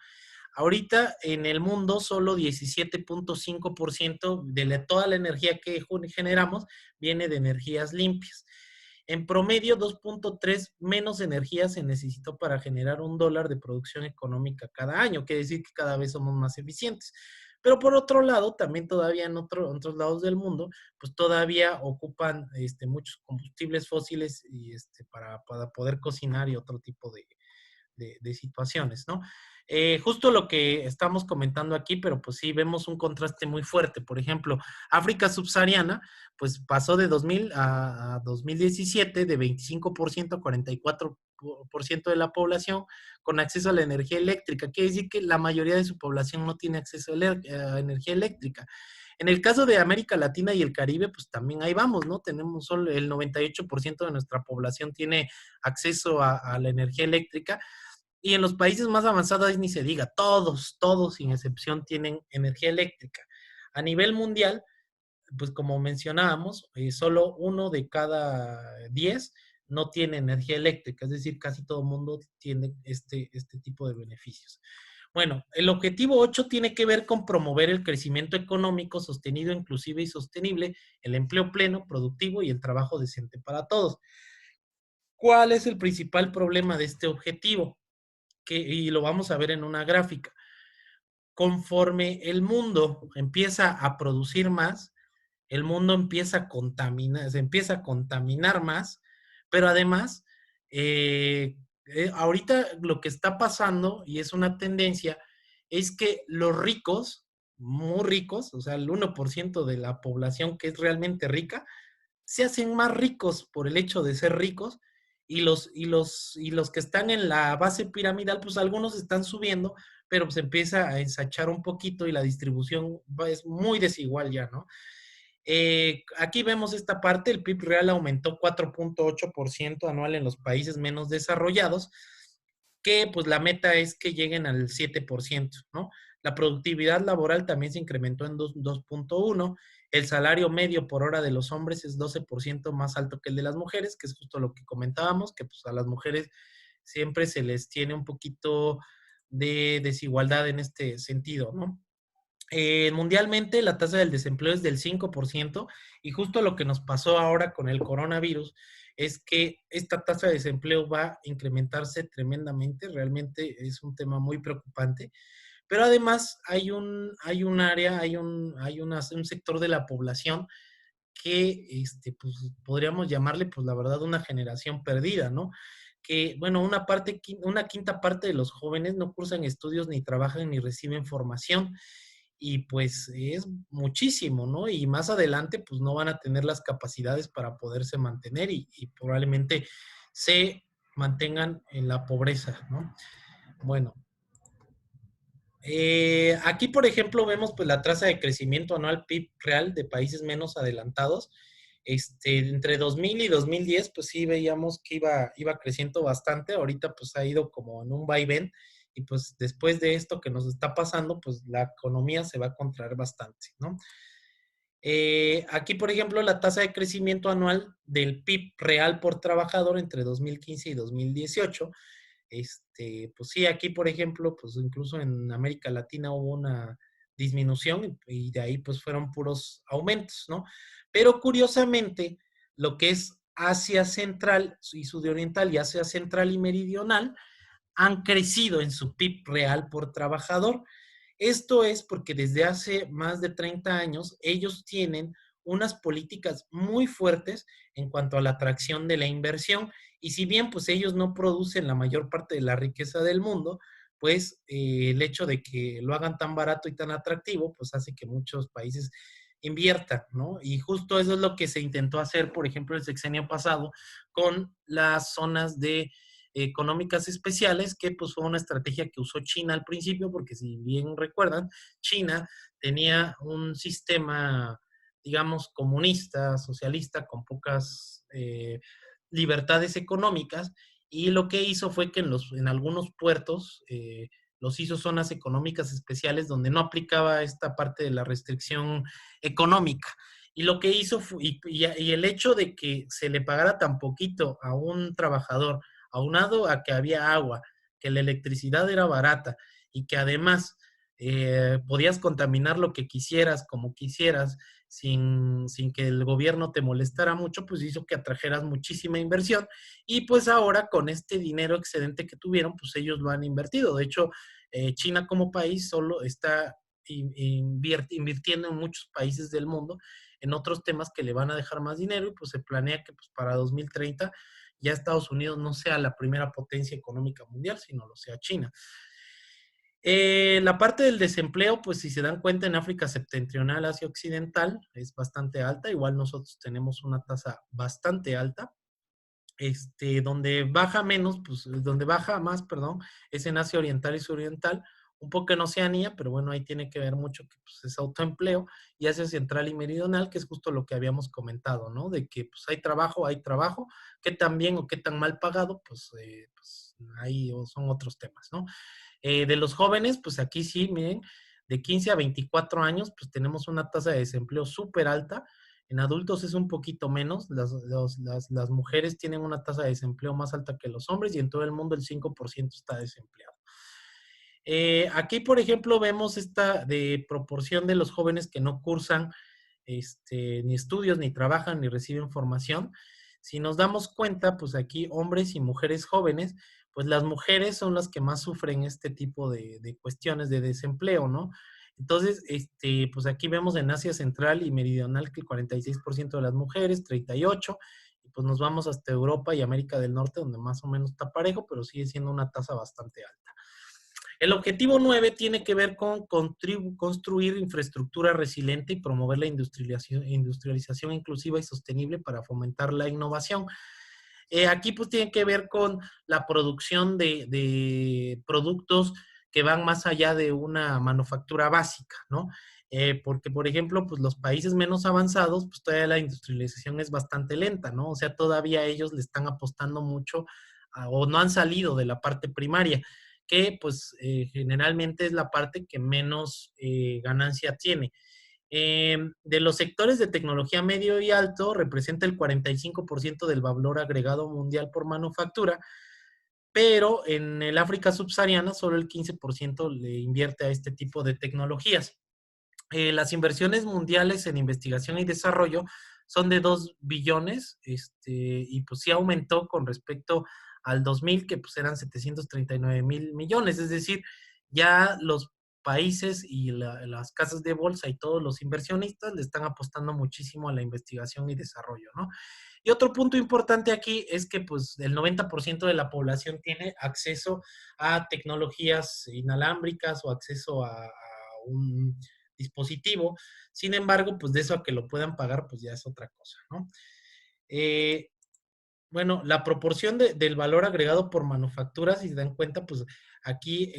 Ahorita en el mundo solo 17.5% de toda la energía que generamos viene de energías limpias. En promedio, 2.3 menos energía se necesitó para generar $1 de producción económica cada año, quiere decir que cada vez somos más eficientes. Pero por otro lado, también todavía en otros lados del mundo, pues todavía ocupan muchos combustibles fósiles y para poder cocinar y otro tipo de situaciones, ¿no? Justo lo que estamos comentando aquí, pero pues sí vemos un contraste muy fuerte. Por ejemplo, África subsahariana, pues pasó de 2000 a 2017 de 25% a 44% de la población con acceso a la energía eléctrica. Quiere decir que la mayoría de su población no tiene acceso a energía eléctrica. En el caso de América Latina y el Caribe, pues también ahí vamos, ¿no? Tenemos solo el 98% de nuestra población tiene acceso a la energía eléctrica y en los países más avanzados ni se diga, todos sin excepción tienen energía eléctrica. A nivel mundial, pues como mencionábamos, solo 1 de cada 10 no tiene energía eléctrica, es decir, casi todo el mundo tiene este tipo de beneficios. Bueno, el objetivo 8 tiene que ver con promover el crecimiento económico sostenido, inclusive y sostenible, el empleo pleno, productivo y el trabajo decente para todos. ¿Cuál es el principal problema de este objetivo? Y lo vamos a ver en una gráfica. Conforme el mundo empieza a producir más, el mundo empieza a contaminar, se empieza a contaminar más, pero además, ahorita lo que está pasando, y es una tendencia, es que los ricos, muy ricos, o sea, el 1% de la población que es realmente rica, se hacen más ricos por el hecho de ser ricos y los que están en la base piramidal, pues algunos están subiendo, pero se empieza a ensachar un poquito y la distribución es muy desigual ya, ¿no? Aquí vemos esta parte, el PIB real aumentó 4.8% anual en los países menos desarrollados, que pues la meta es que lleguen al 7%, ¿no? La productividad laboral también se incrementó en 2.1. El salario medio por hora de los hombres es 12% más alto que el de las mujeres, que es justo lo que comentábamos, que pues a las mujeres siempre se les tiene un poquito de desigualdad en este sentido, ¿no? Mundialmente la tasa del desempleo es del 5% y justo lo que nos pasó ahora con el coronavirus es que esta tasa de desempleo va a incrementarse tremendamente, realmente es un tema muy preocupante, pero además hay un área, un sector de la población que pues, podríamos llamarle, pues la verdad, una generación perdida, ¿no? Que, bueno, una quinta parte de los jóvenes no cursan estudios, ni trabajan, ni reciben formación y pues es muchísimo, ¿no? Y más adelante pues no van a tener las capacidades para poderse mantener y probablemente se mantengan en la pobreza, ¿no? Bueno, aquí por ejemplo vemos pues la tasa de crecimiento anual PIB real de países menos adelantados. Entre 2000 y 2010 pues sí veíamos que iba creciendo bastante, ahorita pues ha ido como en un vaivén y pues después de esto que nos está pasando, pues la economía se va a contraer bastante, ¿no? Aquí, por ejemplo, la tasa de crecimiento anual del PIB real por trabajador entre 2015 y 2018, pues sí, aquí, por ejemplo, pues incluso en América Latina hubo una disminución y de ahí pues fueron puros aumentos, ¿no? Pero curiosamente, lo que es Asia Central y Sudoriental y Asia Central y Meridional han crecido en su PIB real por trabajador. Esto es porque desde hace más de 30 años ellos tienen unas políticas muy fuertes en cuanto a la atracción de la inversión y si bien pues ellos no producen la mayor parte de la riqueza del mundo, pues el hecho de que lo hagan tan barato y tan atractivo, pues hace que muchos países inviertan, ¿no? Y justo eso es lo que se intentó hacer, por ejemplo, el sexenio pasado con las zonas de económicas especiales, que pues fue una estrategia que usó China al principio, porque si bien recuerdan, China tenía un sistema, digamos, comunista, socialista, con pocas libertades económicas, y lo que hizo fue que en algunos puertos los hizo zonas económicas especiales donde no aplicaba esta parte de la restricción económica. Y lo que hizo fue, y el hecho de que se le pagara tan poquito a un trabajador, aunado a que había agua, que la electricidad era barata y que además podías contaminar lo que quisieras, como quisieras, sin que el gobierno te molestara mucho, pues hizo que atrajeras muchísima inversión y pues ahora con este dinero excedente que tuvieron, pues ellos lo han invertido. De hecho, China como país solo está invirtiendo en muchos países del mundo en otros temas que le van a dejar más dinero y pues se planea que pues, para 2030 ya Estados Unidos no sea la primera potencia económica mundial, sino lo sea China. La parte del desempleo, pues si se dan cuenta en África septentrional, Asia Occidental, es bastante alta. Igual nosotros tenemos una tasa bastante alta. Donde baja menos, pues donde baja más, perdón, es en Asia Oriental y Suroriental, un poco en Oceanía, pero bueno, ahí tiene que ver mucho que pues, es autoempleo, y Asia Central y Meridional, que es justo lo que habíamos comentado, ¿no? De que pues hay trabajo, qué tan bien o qué tan mal pagado, pues ahí son otros temas, ¿no? De los jóvenes, pues aquí sí, miren, de 15 a 24 años, pues tenemos una tasa de desempleo súper alta. En adultos es un poquito menos. Las mujeres tienen una tasa de desempleo más alta que los hombres y en todo el mundo el 5% está desempleado. Aquí, por ejemplo, vemos esta de proporción de los jóvenes que no cursan ni estudios, ni trabajan, ni reciben formación. Si nos damos cuenta, pues aquí hombres y mujeres jóvenes, pues las mujeres son las que más sufren este tipo de cuestiones de desempleo, ¿no? Entonces, pues aquí vemos en Asia Central y Meridional que el 46% de las mujeres, 38%, y pues nos vamos hasta Europa y América del Norte, donde más o menos está parejo, pero sigue siendo una tasa bastante alta. El objetivo 9 tiene que ver con construir infraestructura resiliente y promover la industrialización inclusiva y sostenible para fomentar la innovación. Aquí pues tiene que ver con la producción de productos que van más allá de una manufactura básica, ¿no? Porque, por ejemplo, pues los países menos avanzados, pues todavía la industrialización es bastante lenta, ¿no? O sea, todavía ellos le están apostando mucho o no han salido de la parte primaria, que pues generalmente es la parte que menos ganancia tiene. De los sectores de tecnología medio y alto, representa el 45% del valor agregado mundial por manufactura, pero en el África subsahariana solo el 15% le invierte a este tipo de tecnologías. Las inversiones mundiales en investigación y desarrollo son de 2 billones, y pues sí aumentó con respecto al 2000, que pues eran 739 mil millones, es decir, ya los países y las casas de bolsa y todos los inversionistas le están apostando muchísimo a la investigación y desarrollo, ¿no? Y otro punto importante aquí es que pues el 90% de la población tiene acceso a tecnologías inalámbricas o acceso a un dispositivo. Sin embargo, pues de eso a que lo puedan pagar, pues ya es otra cosa, ¿no? Eh, bueno, la proporción del valor agregado por manufactura, si se dan cuenta, pues aquí,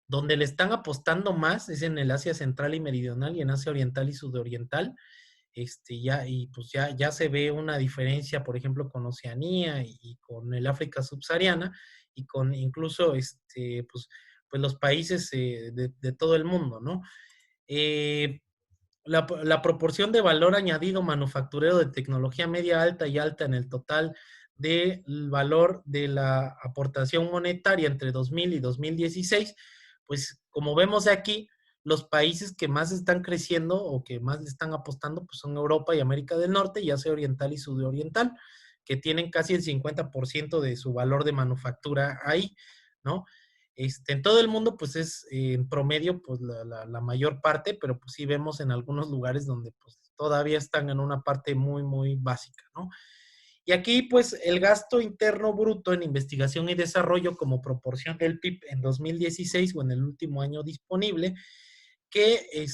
donde le están apostando más es en el Asia Central y Meridional y en Asia Oriental y Sudoriental. Ya se ve una diferencia, por ejemplo, con Oceanía y con el África subsahariana y con incluso, pues los países de todo el mundo, ¿no? Eh, la proporción de valor añadido manufacturero de tecnología media alta y alta en el total del valor de la aportación monetaria entre 2000 y 2016, pues como vemos aquí, los países que más están creciendo o que más le están apostando pues son Europa y América del Norte y Asia Oriental y Sudoriental, que tienen casi el 50% de su valor de manufactura ahí, ¿no? En todo el mundo, pues es en promedio, pues la mayor parte, pero pues sí vemos en algunos lugares donde pues todavía están en una parte muy, muy básica, ¿no? Y aquí, pues, el gasto interno bruto en investigación y desarrollo como proporción del PIB en 2016 o en el último año disponible, que,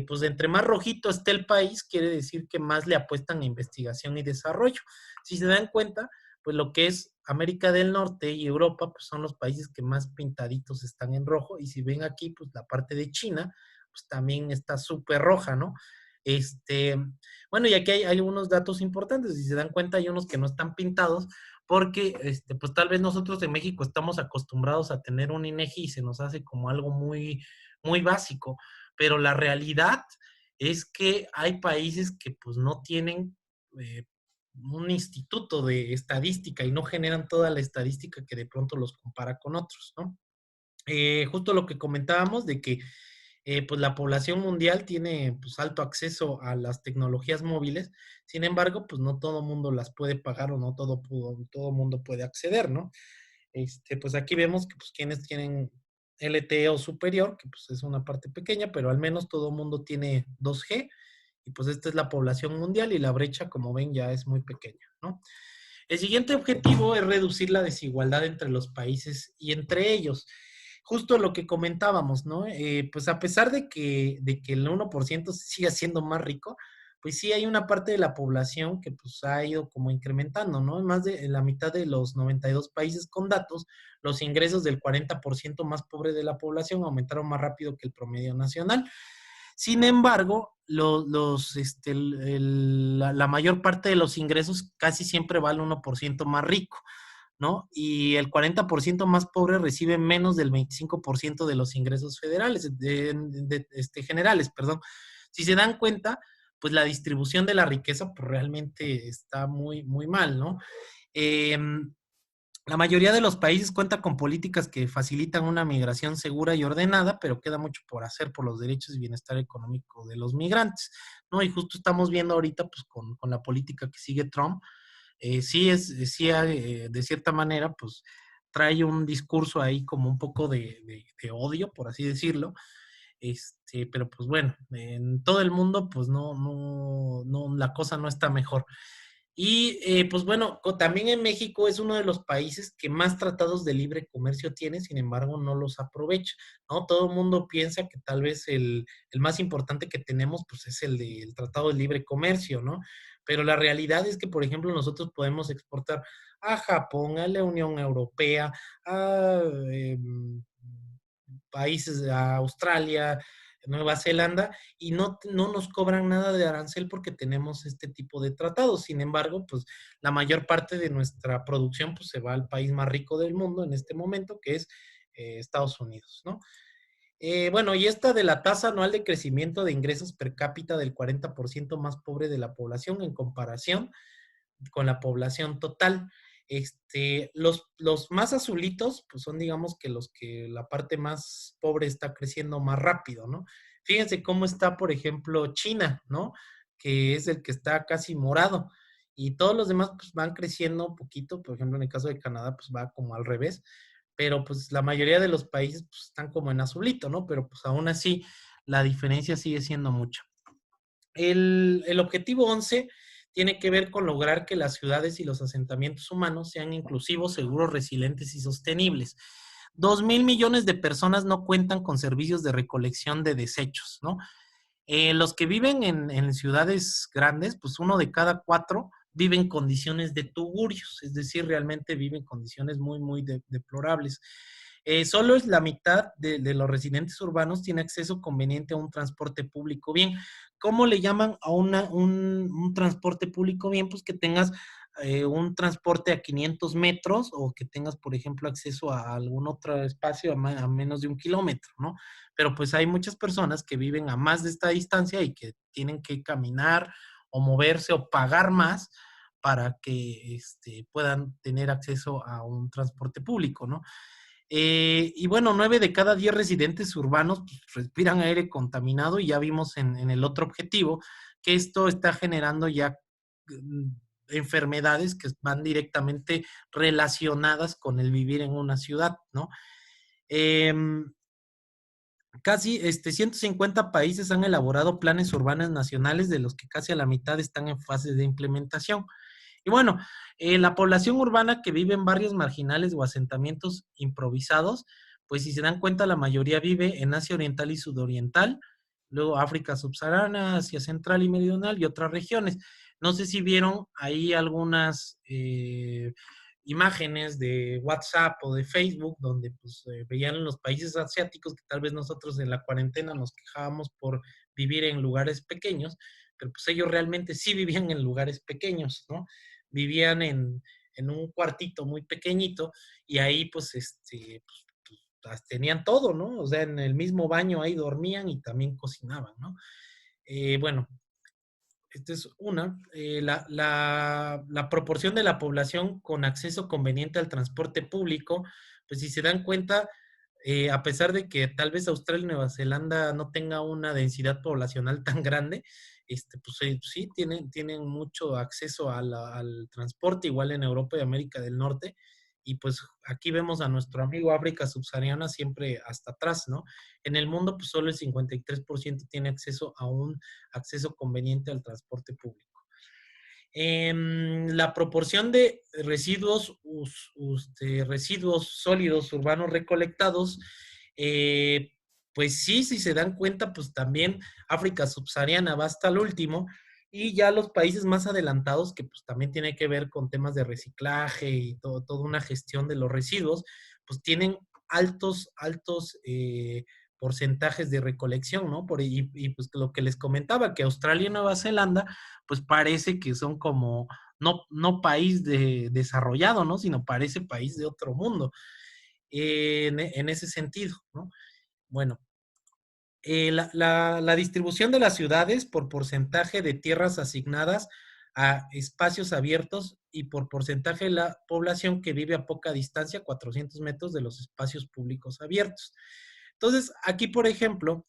pues, entre más rojito esté el país, quiere decir que más le apuestan a investigación y desarrollo. Si se dan cuenta, pues lo que es América del Norte y Europa, pues son los países que más pintaditos están en rojo. Y si ven aquí, pues la parte de China, pues también está súper roja, ¿no? Este, bueno, y aquí hay algunos datos importantes. Si se dan cuenta, hay unos que no están pintados, porque, pues tal vez nosotros en México estamos acostumbrados a tener un INEGI y se nos hace como algo muy, muy básico, pero la realidad es que hay países que pues no tienen eh, un instituto de estadística y no generan toda la estadística que de pronto los compara con otros, ¿no? Justo lo que comentábamos de que pues la población mundial tiene pues alto acceso a las tecnologías móviles, sin embargo, pues no todo mundo las puede pagar o no todo mundo puede acceder, ¿no? Pues aquí vemos que pues quienes tienen LTE o superior, que pues es una parte pequeña, pero al menos todo mundo tiene 2G y pues esta es la población mundial y la brecha, como ven, ya es muy pequeña, ¿no? El siguiente objetivo es reducir la desigualdad entre los países y entre ellos. Justo lo que comentábamos, ¿no? Pues a pesar de que el 1% siga siendo más rico, pues sí hay una parte de la población que pues ha ido como incrementando, ¿no? Más de la mitad de los 92 países con datos, los ingresos del 40% más pobre de la población aumentaron más rápido que el promedio nacional. Sin embargo, la mayor parte de los ingresos casi siempre va al 1% más rico, ¿no? Y el 40% más pobre recibe menos del 25% de los ingresos federales, generales, perdón. Si se dan cuenta, pues la distribución de la riqueza pues realmente está muy, muy mal, ¿no? Eh, la mayoría de los países cuenta con políticas que facilitan una migración segura y ordenada, pero queda mucho por hacer por los derechos y bienestar económico de los migrantes, ¿no? Y justo estamos viendo ahorita, pues, con la política que sigue Trump, de cierta manera, pues, trae un discurso ahí como un poco de odio, por así decirlo, pero pues bueno, en todo el mundo, pues no, la cosa no está mejor. Y pues bueno, también en México es uno de los países que más tratados de libre comercio tiene, sin embargo, no los aprovecha, ¿no? Todo el mundo piensa que tal vez el más importante que tenemos, pues es el del Tratado de Libre Comercio, ¿no? Pero la realidad es que, por ejemplo, nosotros podemos exportar a Japón, a la Unión Europea, a países, a Australia, Nueva Zelanda, y no nos cobran nada de arancel porque tenemos este tipo de tratados. Sin embargo, pues la mayor parte de nuestra producción pues, se va al país más rico del mundo en este momento, que es Estados Unidos, ¿no? Bueno, y esta de la tasa anual de crecimiento de ingresos per cápita del 40% más pobre de la población en comparación con la población total. Los más azulitos, pues son digamos que los que la parte más pobre está creciendo más rápido, ¿no? Fíjense cómo está, por ejemplo, China, ¿no? Que es el que está casi morado. Y todos los demás pues van creciendo un poquito, por ejemplo, en el caso de Canadá pues va como al revés, pero pues la mayoría de los países pues están como en azulito, ¿no? Pero pues aún así la diferencia sigue siendo mucha. El objetivo 11 tiene que ver con lograr que las ciudades y los asentamientos humanos sean inclusivos, seguros, resilientes y sostenibles. 2.000 millones de personas no cuentan con servicios de recolección de desechos, ¿no? Los que viven en ciudades grandes, pues uno de cada cuatro vive en condiciones de tugurios, es decir, realmente vive en condiciones muy, muy deplorables. Solo es la mitad de los residentes urbanos tiene acceso conveniente a un transporte público bien. ¿Cómo le llaman a un transporte público bien? Pues que tengas un transporte a 500 metros o que tengas, por ejemplo, acceso a algún otro espacio a menos de 1 kilómetro, ¿no? Pero pues hay muchas personas que viven a más de esta distancia y que tienen que caminar o moverse o pagar más para que puedan tener acceso a un transporte público, ¿no? Y bueno, 9 de cada 10 residentes urbanos pues, respiran aire contaminado y ya vimos en el otro objetivo que esto está generando ya mm, enfermedades que van directamente relacionadas con el vivir en una ciudad, ¿no? Casi 150 países han elaborado planes urbanos nacionales, de los que casi a la mitad están en fase de implementación. Y bueno, la población urbana que vive en barrios marginales o asentamientos improvisados, pues si se dan cuenta, la mayoría vive en Asia Oriental y Sudoriental, luego África Subsahariana, Asia Central y Meridional y otras regiones. No sé si vieron ahí algunas imágenes de WhatsApp o de Facebook, donde pues veían los países asiáticos, que tal vez nosotros en la cuarentena nos quejábamos por vivir en lugares pequeños, pero pues ellos realmente sí vivían en lugares pequeños, ¿no? Vivían en un cuartito muy pequeñito y ahí pues, tenían todo, ¿no? O sea, en el mismo baño ahí dormían y también cocinaban, ¿no? Bueno, esta es una. La proporción de la población con acceso conveniente al transporte público, pues si se dan cuenta, a pesar de que tal vez Australia y Nueva Zelanda no tenga una densidad poblacional tan grande, pues sí tienen mucho acceso al transporte, igual en Europa y América del Norte. Y pues aquí vemos a nuestro amigo África subsahariana siempre hasta atrás, ¿no? En el mundo, pues solo el 53% tiene acceso a un acceso conveniente al transporte público. La proporción de residuos sólidos urbanos recolectados, eh, pues sí, si se dan cuenta, pues también África subsahariana va hasta el último, y ya los países más adelantados, que pues también tiene que ver con temas de reciclaje y toda una gestión de los residuos, pues tienen altos porcentajes de recolección, ¿no? Y pues lo que les comentaba, que Australia y Nueva Zelanda pues parece que son como, no país desarrollado, ¿no? Sino parece país de otro mundo, en ese sentido, ¿no? Bueno, la distribución de las ciudades por porcentaje de tierras asignadas a espacios abiertos y por porcentaje de la población que vive a poca distancia, 400 metros de los espacios públicos abiertos. Entonces, aquí, por ejemplo,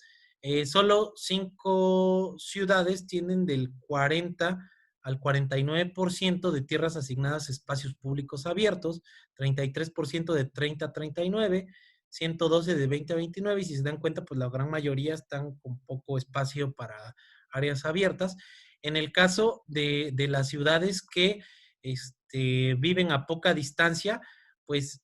solo 5 ciudades tienen del 40 al 49% de tierras asignadas a espacios públicos abiertos, 33% de 30 a 39, 112 de 20 a 29, y si se dan cuenta, pues la gran mayoría están con poco espacio para áreas abiertas. En el caso de las ciudades que viven a poca distancia, pues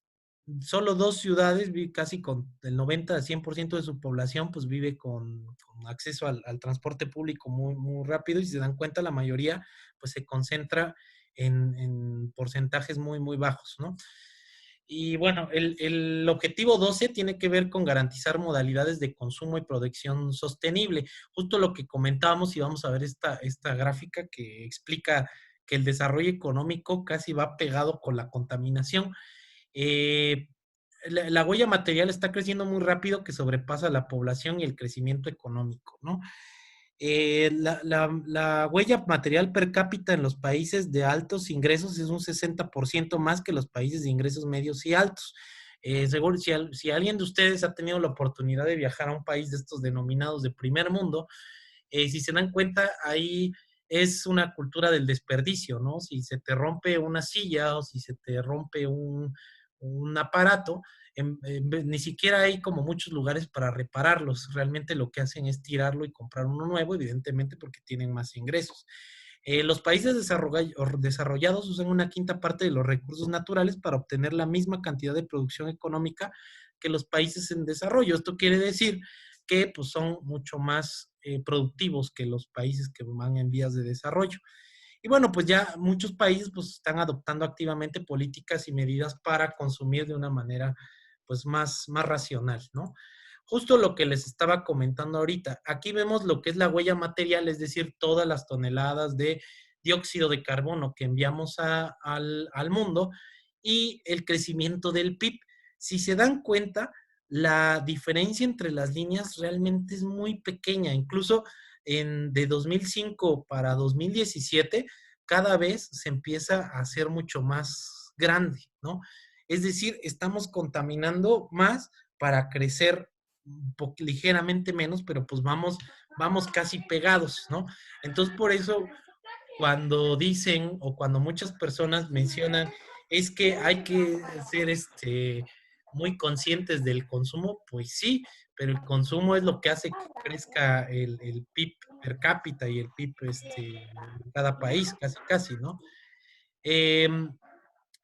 solo 2 ciudades, casi con el 90 al 100% de su población, pues vive con acceso al transporte público muy, muy rápido, y si se dan cuenta, la mayoría pues se concentra en porcentajes muy, muy bajos, ¿no? Y bueno, el objetivo 12 tiene que ver con garantizar modalidades de consumo y producción sostenible. Justo lo que comentábamos, y vamos a ver esta gráfica que explica que el desarrollo económico casi va pegado con la contaminación. Eh, la huella material está creciendo muy rápido, que sobrepasa la población y el crecimiento económico, ¿no? La huella material per cápita en los países de altos ingresos es un 60% más que los países de ingresos medios y altos. Seguro, si alguien de ustedes ha tenido la oportunidad de viajar a un país de estos denominados de primer mundo, si se dan cuenta, ahí es una cultura del desperdicio, ¿no? Si se te rompe una silla o si se te rompe un aparato, ni siquiera hay como muchos lugares para repararlos. Realmente lo que hacen es tirarlo y comprar uno nuevo, evidentemente porque tienen más ingresos. Los países desarrollados usan una quinta parte de los recursos naturales para obtener la misma cantidad de producción económica que los países en desarrollo. Esto quiere decir que pues, son mucho más productivos que los países que van en vías de desarrollo. Y bueno, pues ya muchos países pues están adoptando activamente políticas y medidas para consumir de una manera pues más racional, ¿no? Justo lo que les estaba comentando ahorita. Aquí vemos lo que es la huella material, es decir, todas las toneladas de dióxido de carbono que enviamos al mundo, y el crecimiento del PIB. Si se dan cuenta, la diferencia entre las líneas realmente es muy pequeña. Incluso de 2005 para 2017, cada vez se empieza a hacer mucho más grande, ¿no? Es decir, estamos contaminando más para crecer ligeramente menos, pero pues vamos casi pegados, ¿no? Entonces, por eso, cuando dicen o cuando muchas personas mencionan, es que hay que hacer muy conscientes del consumo, pues sí, pero el consumo es lo que hace que crezca el PIB per cápita y el PIB de cada país, casi, casi, ¿no? Em,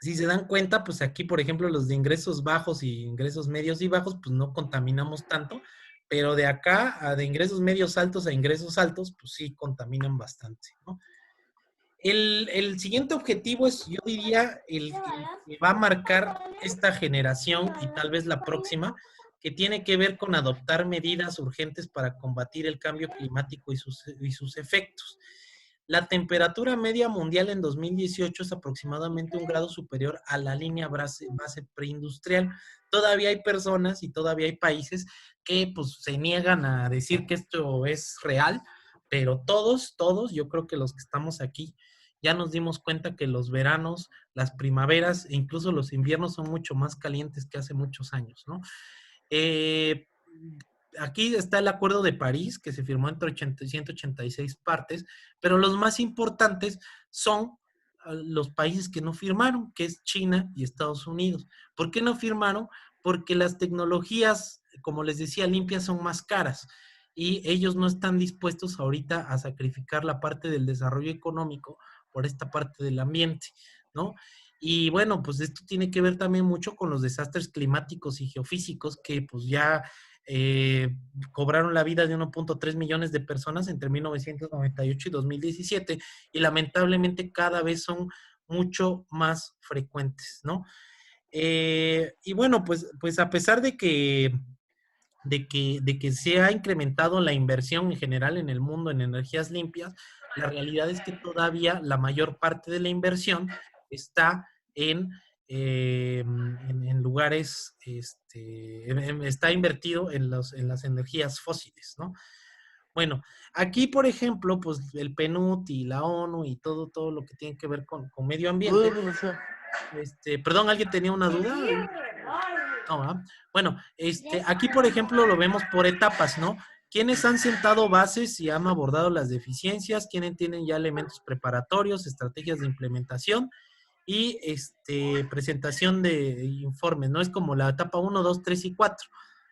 si se dan cuenta, pues aquí, por ejemplo, los de ingresos bajos y ingresos medios y bajos, pues no contaminamos tanto, pero de acá de ingresos medios altos a ingresos altos, pues sí contaminan bastante, ¿no? El siguiente objetivo es, yo diría, el que va a marcar esta generación y tal vez la próxima, que tiene que ver con adoptar medidas urgentes para combatir el cambio climático y sus efectos. La temperatura media mundial en 2018 es aproximadamente 1 grado superior a la línea base preindustrial. Todavía hay personas y todavía hay países que pues se niegan a decir que esto es real, pero todos, yo creo que los que estamos aquí ya nos dimos cuenta que los veranos, las primaveras e incluso los inviernos son mucho más calientes que hace muchos años, ¿no? Eh, Aquí está el Acuerdo de París, que se firmó entre 80 y 186 partes, pero los más importantes son los países que no firmaron, que es China y Estados Unidos. ¿Por qué no firmaron? Porque las tecnologías, como les decía, limpias son más caras y ellos no están dispuestos ahorita a sacrificar la parte del desarrollo económico por esta parte del ambiente, ¿no? Y bueno, pues esto tiene que ver también mucho con los desastres climáticos y geofísicos que pues ya eh, cobraron la vida de 1.3 millones de personas entre 1998 y 2017 y lamentablemente cada vez son mucho más frecuentes, ¿no? Y bueno, pues a pesar de que se ha incrementado la inversión en general en el mundo en energías limpias, la realidad es que todavía la mayor parte de la inversión está en lugares, está invertido en las energías fósiles, ¿no? Bueno, aquí, por ejemplo, pues el PNUD y la ONU y todo lo que tiene que ver con medio ambiente. Perdón, ¿alguien tenía una duda? No, ¿verdad? Bueno, aquí, por ejemplo, lo vemos por etapas, ¿no? ¿Quiénes han sentado bases y han abordado las deficiencias? ¿Quiénes tienen ya elementos preparatorios, estrategias de implementación y presentación de informes, ¿no? Es como la etapa 1, 2, 3 y 4.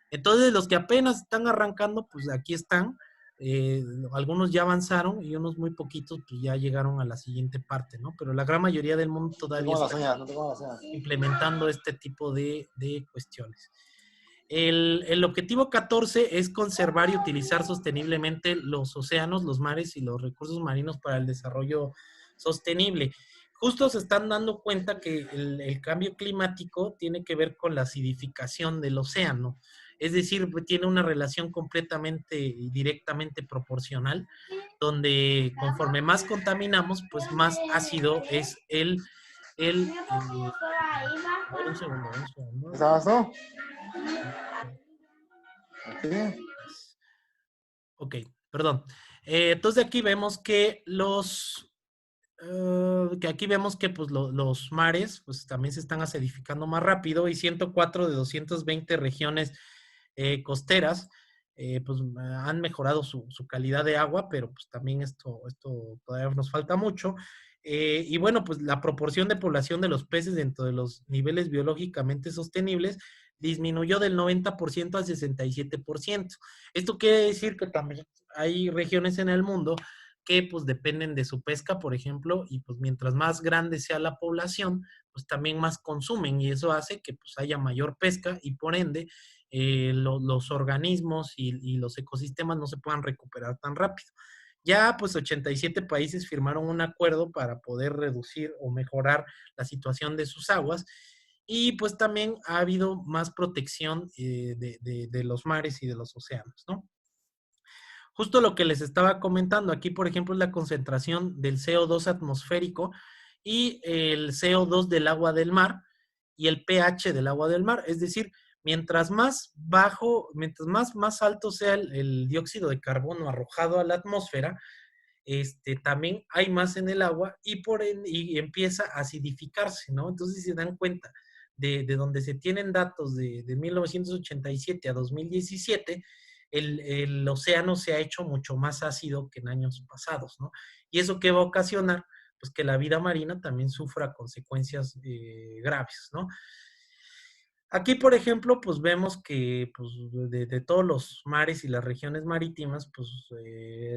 Entonces, los que apenas están arrancando, pues aquí están. Eh, Algunos ya avanzaron y unos muy poquitos pues ya llegaron a la siguiente parte, ¿no? Pero la gran mayoría del mundo No te todavía comas las está uñas, no te comas las uñas. implementando este tipo de cuestiones. El objetivo 14 es conservar y utilizar sosteniblemente los océanos, los mares y los recursos marinos para el desarrollo sostenible. Justo se están dando cuenta que el cambio climático tiene que ver con la acidificación del océano, es decir, tiene una relación completamente y directamente proporcional, donde conforme más contaminamos, pues más ácido es a ver, un segundo. ¿Está abajo? ¿Sí? Ok, perdón. Entonces aquí vemos que que aquí vemos que pues los mares pues también se están acidificando más rápido y 104 de 220 regiones costeras pues han mejorado su calidad de agua, pero pues también esto todavía nos falta mucho. Y bueno, pues la proporción de población de los peces dentro de los niveles biológicamente sostenibles disminuyó del 90% al 67%. Esto quiere decir que también hay regiones en el mundo que pues dependen de su pesca, por ejemplo, y pues mientras más grande sea la población, pues también más consumen y eso hace que pues haya mayor pesca y por ende los organismos y los ecosistemas no se puedan recuperar tan rápido. Ya pues 87 países firmaron un acuerdo para poder reducir o mejorar la situación de sus aguas y pues también ha habido más protección de los mares y de los océanos, ¿no? Justo lo que les estaba comentando, aquí por ejemplo es la concentración del CO2 atmosférico y el CO2 del agua del mar y el pH del agua del mar, es decir, mientras más bajo, más alto sea el dióxido de carbono arrojado a la atmósfera, también hay más en el agua y empieza a acidificarse, ¿no? Entonces si se dan cuenta de donde se tienen datos de 1987 a 2017, el océano se ha hecho mucho más ácido que en años pasados, ¿no? Y eso que va a ocasionar, pues que la vida marina también sufra consecuencias graves, ¿no? Aquí, por ejemplo, pues vemos que pues, de todos los mares y las regiones marítimas, pues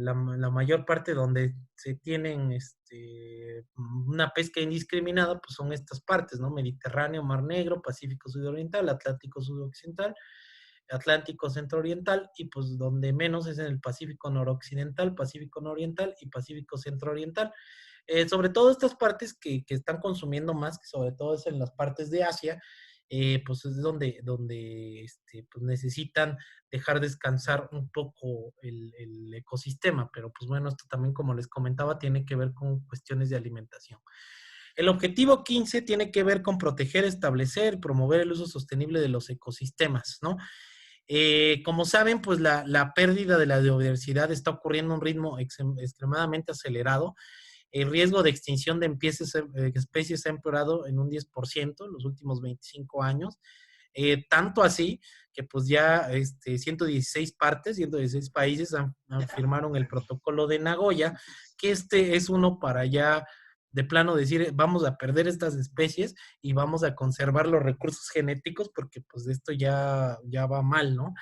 la mayor parte donde se tienen una pesca indiscriminada, pues son estas partes, ¿no? Mediterráneo, Mar Negro, Pacífico Sudoriental, Atlántico Sudoccidental, Atlántico Centrooriental, y pues donde menos es en el Pacífico Noroccidental, Pacífico Nororiental y Pacífico Centrooriental. Sobre todo estas partes que están consumiendo más, que sobre todo es en las partes de Asia, pues es donde pues necesitan dejar descansar un poco el ecosistema, pero pues bueno, esto también, como les comentaba, tiene que ver con cuestiones de alimentación. El objetivo 15 tiene que ver con proteger, establecer y promover el uso sostenible de los ecosistemas, ¿no? Como saben, pues la pérdida de la biodiversidad está ocurriendo a un ritmo extremadamente acelerado. El riesgo de extinción de especies ha empeorado en un 10% en los últimos 25 años. Tanto así que pues ya 116 partes, 116 países firmaron el protocolo de Nagoya, que es uno para ya de plano decir, vamos a perder estas especies y vamos a conservar los recursos genéticos porque pues esto ya va mal, ¿no?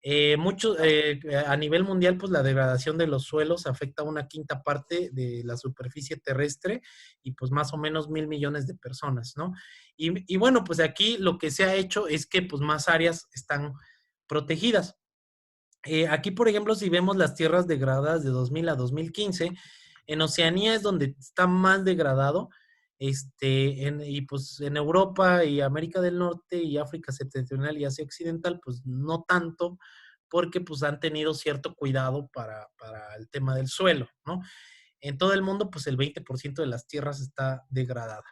A nivel mundial, pues la degradación de los suelos afecta a una quinta parte de la superficie terrestre y pues más o menos 1.000 millones de personas, ¿no? Y bueno, pues aquí lo que se ha hecho es que pues más áreas están protegidas. Aquí, por ejemplo, si vemos las tierras degradadas de 2000 a 2015, en Oceanía es donde está más degradado, y pues en Europa y América del Norte y África septentrional y Asia Occidental, pues no tanto, porque pues han tenido cierto cuidado para el tema del suelo, ¿no? En todo el mundo, pues el 20% de las tierras está degradada.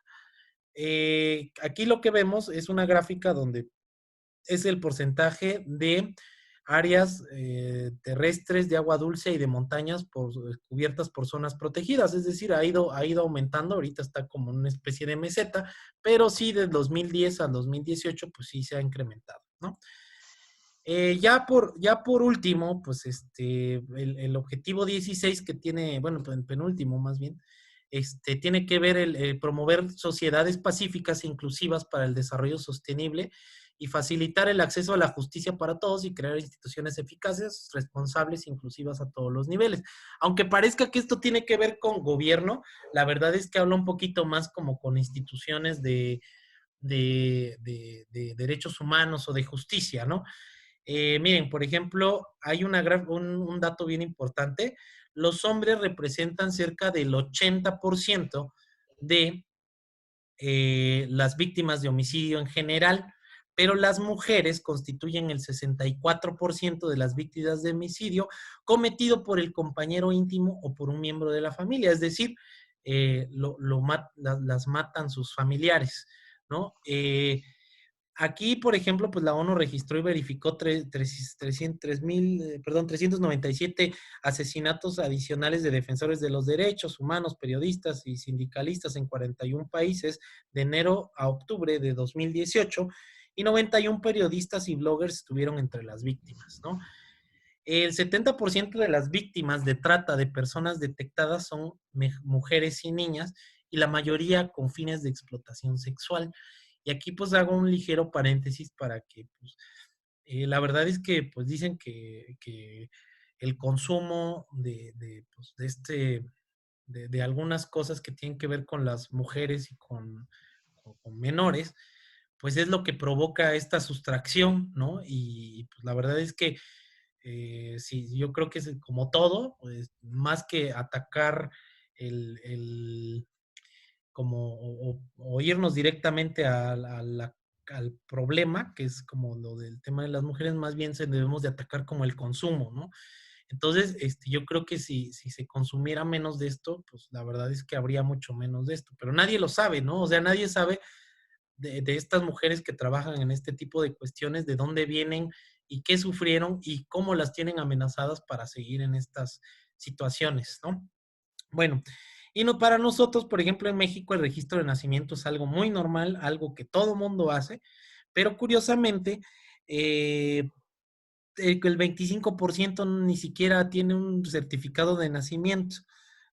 Aquí lo que vemos es una gráfica donde es el porcentaje de áreas terrestres de agua dulce y de montañas cubiertas por zonas protegidas, es decir, ha ido aumentando, ahorita está como una especie de meseta, pero sí de 2010 al 2018, pues sí se ha incrementado, ¿no? Ya por último, pues el objetivo 16 que tiene, bueno, penúltimo más bien, tiene que ver el promover sociedades pacíficas e inclusivas para el desarrollo sostenible y facilitar el acceso a la justicia para todos y crear instituciones eficaces, responsables e inclusivas a todos los niveles. Aunque parezca que esto tiene que ver con gobierno, la verdad es que habla un poquito más como con instituciones de derechos humanos o de justicia, ¿no? Miren, por ejemplo, hay un dato bien importante. Los hombres representan cerca del 80% de las víctimas de homicidio en general, pero las mujeres constituyen el 64% de las víctimas de homicidio cometido por el compañero íntimo o por un miembro de la familia, es decir, las matan sus familiares, ¿no? Aquí, por ejemplo, pues la ONU registró y verificó 397 asesinatos adicionales de defensores de los derechos humanos, periodistas y sindicalistas en 41 países de enero a octubre de 2018, y 91 periodistas y bloggers estuvieron entre las víctimas, ¿no? El 70% de las víctimas de trata de personas detectadas son mujeres y niñas, y la mayoría con fines de explotación sexual. Y aquí pues hago un ligero paréntesis para que pues, la verdad es que pues dicen que el consumo pues, de algunas cosas que tienen que ver con las mujeres y con menores, pues es lo que provoca esta sustracción, ¿no? Y pues la verdad es que sí, yo creo que es como todo, pues más que atacar el como o irnos directamente al problema, que es como lo del tema de las mujeres, más bien se debemos de atacar como el consumo, ¿no? Entonces, yo creo que si se consumiera menos de esto, pues la verdad es que habría mucho menos de esto, pero nadie lo sabe, ¿no? O sea, nadie sabe de estas mujeres que trabajan en este tipo de cuestiones, de dónde vienen y qué sufrieron y cómo las tienen amenazadas para seguir en estas situaciones, ¿no? Bueno, y no para nosotros, por ejemplo, en México el registro de nacimiento es algo muy normal, algo que todo mundo hace, pero curiosamente el 25% ni siquiera tiene un certificado de nacimiento,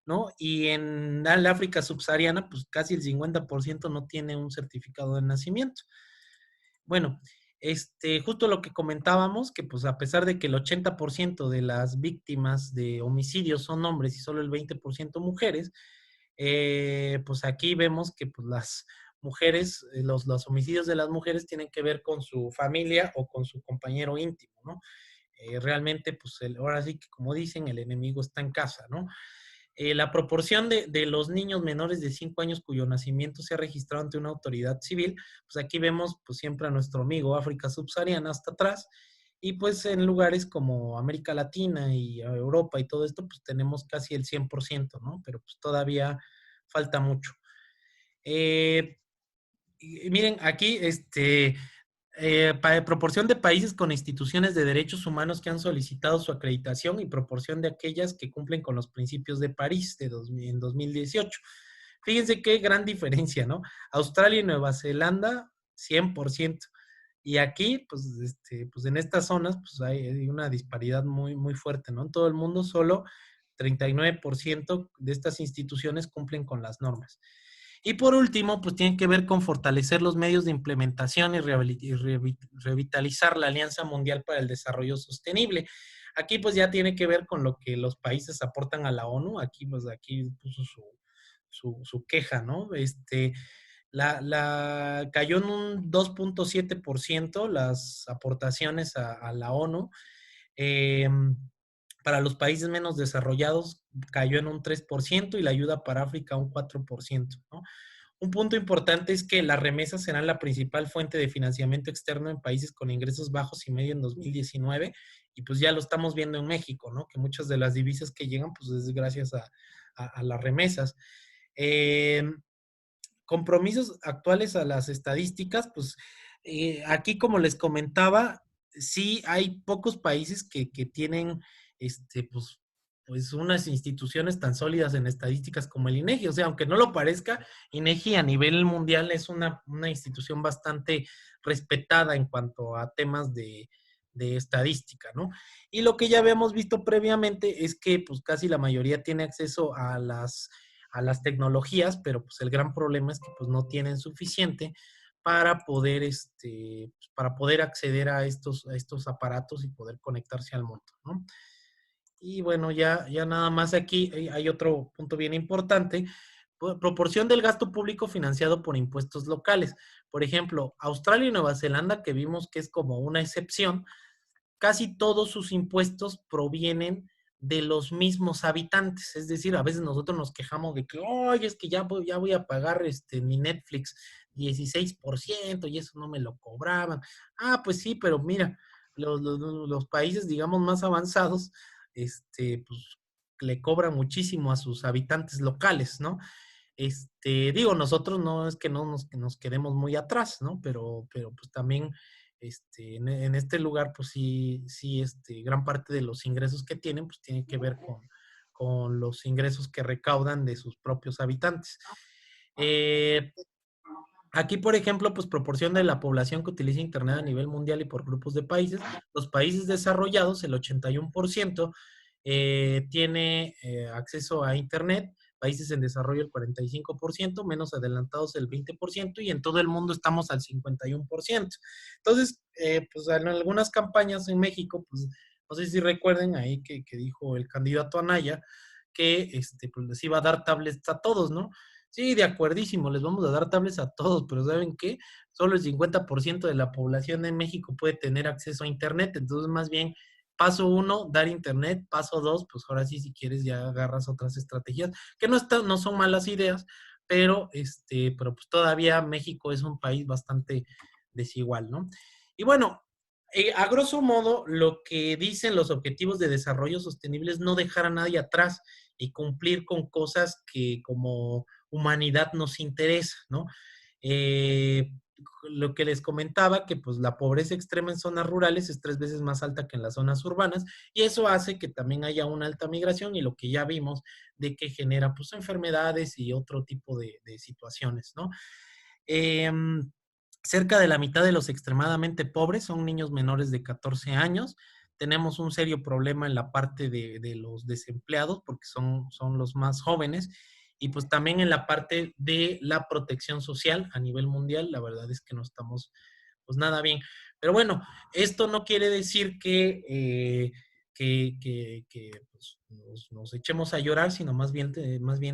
¿no? Y en el África subsahariana, pues casi el 50% no tiene un certificado de nacimiento. Bueno, justo lo que comentábamos, que pues a pesar de que el 80% de las víctimas de homicidios son hombres y solo el 20% mujeres, pues aquí vemos que pues las mujeres, los homicidios de las mujeres tienen que ver con su familia o con su compañero íntimo, ¿no? Realmente, pues ahora sí que como dicen, el enemigo está en casa, ¿no? La proporción de los niños menores de 5 años cuyo nacimiento se ha registrado ante una autoridad civil, pues aquí vemos pues siempre a nuestro amigo África subsahariana hasta atrás, y pues en lugares como América Latina y Europa y todo esto, pues tenemos casi el 100%, ¿no? Pero pues todavía falta mucho. Eh, y miren, aquí, proporción de países con instituciones de derechos humanos que han solicitado su acreditación y proporción de aquellas que cumplen con los principios de París en 2018. Fíjense qué gran diferencia, ¿no? Australia y Nueva Zelanda, 100%. Y aquí, pues en estas zonas, pues hay una disparidad muy, muy fuerte, ¿no? En todo el mundo, solo 39% de estas instituciones cumplen con las normas. Y por último, pues tiene que ver con fortalecer los medios de implementación y revitalizar la Alianza Mundial para el Desarrollo Sostenible. Aquí pues ya tiene que ver con lo que los países aportan a la ONU. Aquí pues aquí puso su queja, ¿no? Cayó en un 2.7% las aportaciones a la ONU. Eh, para los países menos desarrollados cayó en un 3% y la ayuda para África un 4%, ¿no? Un punto importante es que las remesas serán la principal fuente de financiamiento externo en países con ingresos bajos y medio en 2019, y pues ya lo estamos viendo en México, ¿no? Que muchas de las divisas que llegan pues es gracias a las remesas. Eh, Compromisos actuales a las estadísticas, pues aquí como les comentaba, sí hay pocos países que tienen pues unas instituciones tan sólidas en estadísticas como el INEGI. O sea, aunque no lo parezca, INEGI a nivel mundial es una institución bastante respetada en cuanto a temas de estadística, ¿no? Y lo que ya habíamos visto previamente es que pues casi la mayoría tiene acceso a las tecnologías, pero pues el gran problema es que pues no tienen suficiente para poder acceder a estos aparatos y poder conectarse al mundo, ¿no? Y bueno, ya nada más aquí hay otro punto bien importante: proporción del gasto público financiado por impuestos locales. Por ejemplo, Australia y Nueva Zelanda, que vimos que es como una excepción, casi todos sus impuestos provienen de los mismos habitantes. Es decir, a veces nosotros nos quejamos de que, oye, es que ya voy a pagar mi Netflix 16% y eso no me lo cobraban. Ah, pues sí, pero mira, los países, digamos, más avanzados, pues le cobran muchísimo a sus habitantes locales, ¿no? Digo, nosotros no es que nos quedemos muy atrás, ¿no? Pero pues también en este lugar, pues sí, sí, gran parte de los ingresos que tienen, pues tiene que ver con los ingresos que recaudan de sus propios habitantes. Eh, Aquí, por ejemplo, pues proporción de la población que utiliza Internet a nivel mundial y por grupos de países. Los países desarrollados, el 81%, tiene acceso a Internet. Países en desarrollo el 45%, menos adelantados el 20%, y en todo el mundo estamos al 51%. Entonces, pues en algunas campañas en México, pues no sé si recuerden ahí que dijo el candidato Anaya que pues les iba a dar tablets a todos, ¿no? Sí, de acuerdísimo, les vamos a dar tablets a todos, pero ¿saben qué? Solo el 50% de la población de México puede tener acceso a Internet. Entonces, más bien, paso uno, dar Internet; paso dos, pues ahora sí, si quieres, ya agarras otras estrategias, que no son malas ideas, pero pues todavía México es un país bastante desigual, ¿no? Y bueno, a grosso modo, lo que dicen los objetivos de desarrollo sostenible es no dejar a nadie atrás y cumplir con cosas que como humanidad nos interesa, ¿no? Eh, lo que les comentaba, que pues la pobreza extrema en zonas rurales es 3 veces más alta que en las zonas urbanas, y eso hace que también haya una alta migración, y lo que ya vimos de que genera pues enfermedades y otro tipo de situaciones, ¿no? Eh, Cerca de la mitad de los extremadamente pobres son niños menores de 14 años. Tenemos un serio problema en la parte de los desempleados, porque son los más jóvenes, y pues también en la parte de la protección social a nivel mundial. La verdad es que no estamos pues nada bien. Pero bueno, esto no quiere decir que pues, nos echemos a llorar, sino más bien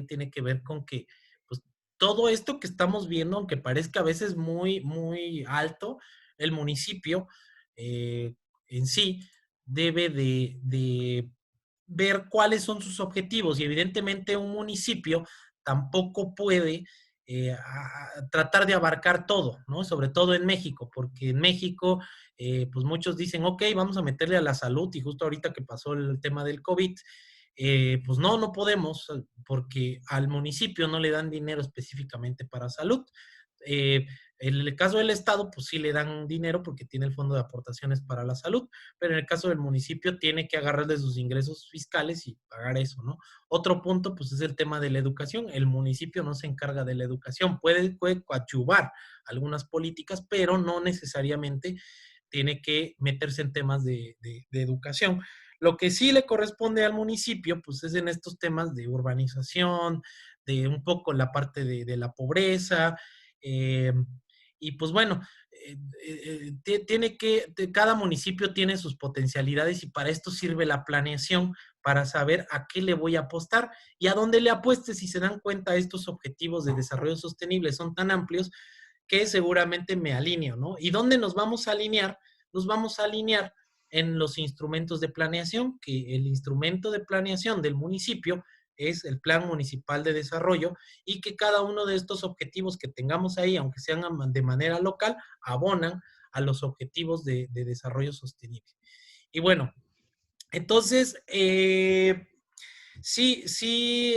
tiene que ver con que pues, todo esto que estamos viendo, aunque parezca a veces muy, muy alto, el municipio en sí debe de ver cuáles son sus objetivos y evidentemente un municipio tampoco puede tratar de abarcar todo, ¿no? Sobre todo en México, porque en México, pues muchos dicen, ok, vamos a meterle a la salud y justo ahorita que pasó el tema del COVID, pues no, no podemos, porque al municipio no le dan dinero específicamente para salud. Eh, en el caso del Estado, pues sí le dan dinero porque tiene el fondo de aportaciones para la salud, pero en el caso del municipio tiene que agarrar de sus ingresos fiscales y pagar eso, ¿no? Otro punto, pues es el tema de la educación. El municipio no se encarga de la educación, puede coadyuvar algunas políticas, pero no necesariamente tiene que meterse en temas de educación. Lo que sí le corresponde al municipio, pues es en estos temas de urbanización, de un poco la parte de la pobreza, eh, y pues bueno, tiene cada municipio tiene sus potencialidades y para esto sirve la planeación, para saber a qué le voy a apostar y a dónde le apueste. Si se dan cuenta, estos objetivos de desarrollo sostenible son tan amplios que seguramente me alineo, ¿no? ¿Y dónde nos vamos a alinear? Nos vamos a alinear en los instrumentos de planeación, que el instrumento de planeación del municipio es el Plan Municipal de Desarrollo y que cada uno de estos objetivos que tengamos ahí, aunque sean de manera local, abonan a los objetivos de desarrollo sostenible. Y bueno, entonces, sí, sí,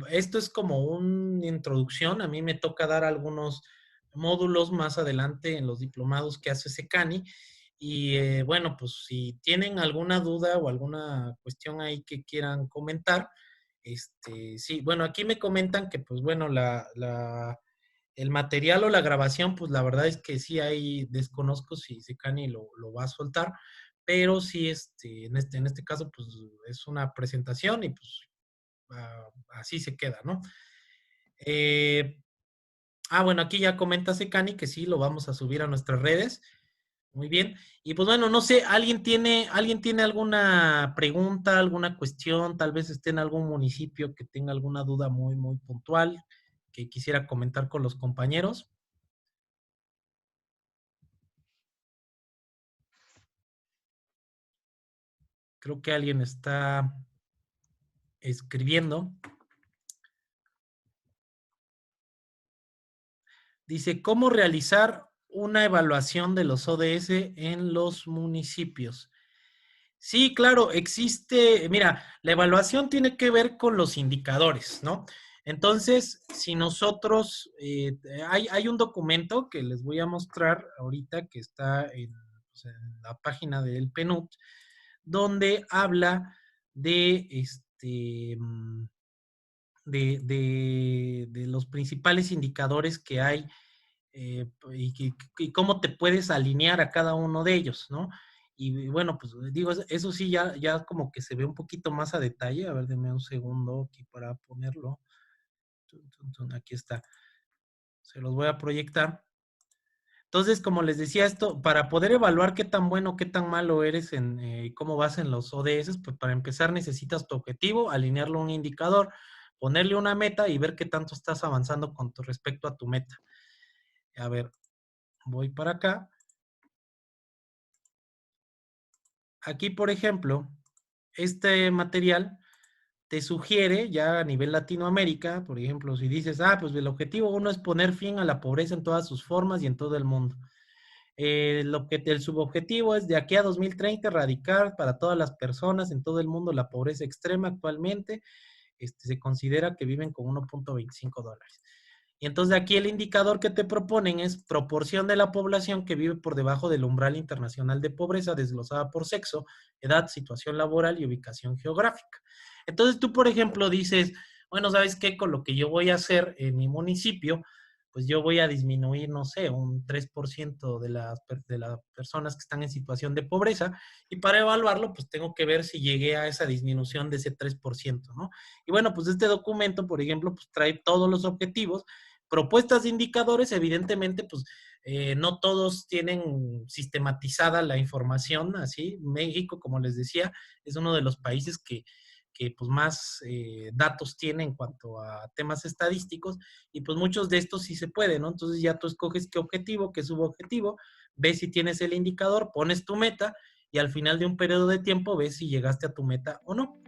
esto es como una introducción. A mí me toca dar algunos módulos más adelante en los diplomados que hace Secani. Y bueno, pues si tienen alguna duda o alguna cuestión ahí que quieran comentar, sí, bueno, aquí me comentan que pues bueno, el material o la grabación, pues la verdad es que sí ahí desconozco si Secani lo va a soltar, pero sí, en este caso, pues es una presentación y pues así se queda, ¿no? Eh, bueno, aquí ya comenta Secani que sí, lo vamos a subir a nuestras redes. Muy bien. Y pues bueno, no sé, alguien tiene alguna pregunta, alguna cuestión? Tal vez esté en algún municipio que tenga alguna duda muy, muy puntual que quisiera comentar con los compañeros. Creo que alguien está escribiendo. Dice, ¿cómo realizar una evaluación de los ODS en los municipios? Sí, claro, existe, mira, la evaluación tiene que ver con los indicadores, ¿no? Entonces, si nosotros, hay un documento que les voy a mostrar ahorita que está pues, en la página del PNUD, donde habla de, de los principales indicadores que hay y cómo te puedes alinear a cada uno de ellos, ¿no? Y bueno, pues digo, eso sí ya como que se ve un poquito más a detalle. A ver, denme un segundo aquí para ponerlo. Aquí está. Se los voy a proyectar. Entonces, como les decía esto, para poder evaluar qué tan bueno, qué tan malo eres en cómo vas en los ODS, pues para empezar necesitas tu objetivo, alinearlo a un indicador, ponerle una meta y ver qué tanto estás avanzando con respecto a tu meta. A ver, voy para acá. Aquí, por ejemplo, este material te sugiere ya a nivel Latinoamérica, por ejemplo, si dices, pues el objetivo uno es poner fin a la pobreza en todas sus formas y en todo el mundo. El subobjetivo es de aquí a 2030 erradicar para todas las personas en todo el mundo la pobreza extrema actualmente. Se considera que viven con $1.25. Y entonces aquí el indicador que te proponen es proporción de la población que vive por debajo del umbral internacional de pobreza desglosada por sexo, edad, situación laboral y ubicación geográfica. Entonces tú, por ejemplo, dices, bueno, ¿sabes qué? Con lo que yo voy a hacer en mi municipio, pues yo voy a disminuir, no sé, un 3% de las personas que están en situación de pobreza y para evaluarlo, pues tengo que ver si llegué a esa disminución de ese 3%, ¿no? Y bueno, pues este documento, por ejemplo, pues trae todos los objetivos propuestas de indicadores, evidentemente, pues no todos tienen sistematizada la información, así. México, como les decía, es uno de los países que pues más datos tiene en cuanto a temas estadísticos, y pues muchos de estos sí se pueden, ¿no? Entonces ya tú escoges qué objetivo, qué subobjetivo, ves si tienes el indicador, pones tu meta, y al final de un periodo de tiempo ves si llegaste a tu meta o no.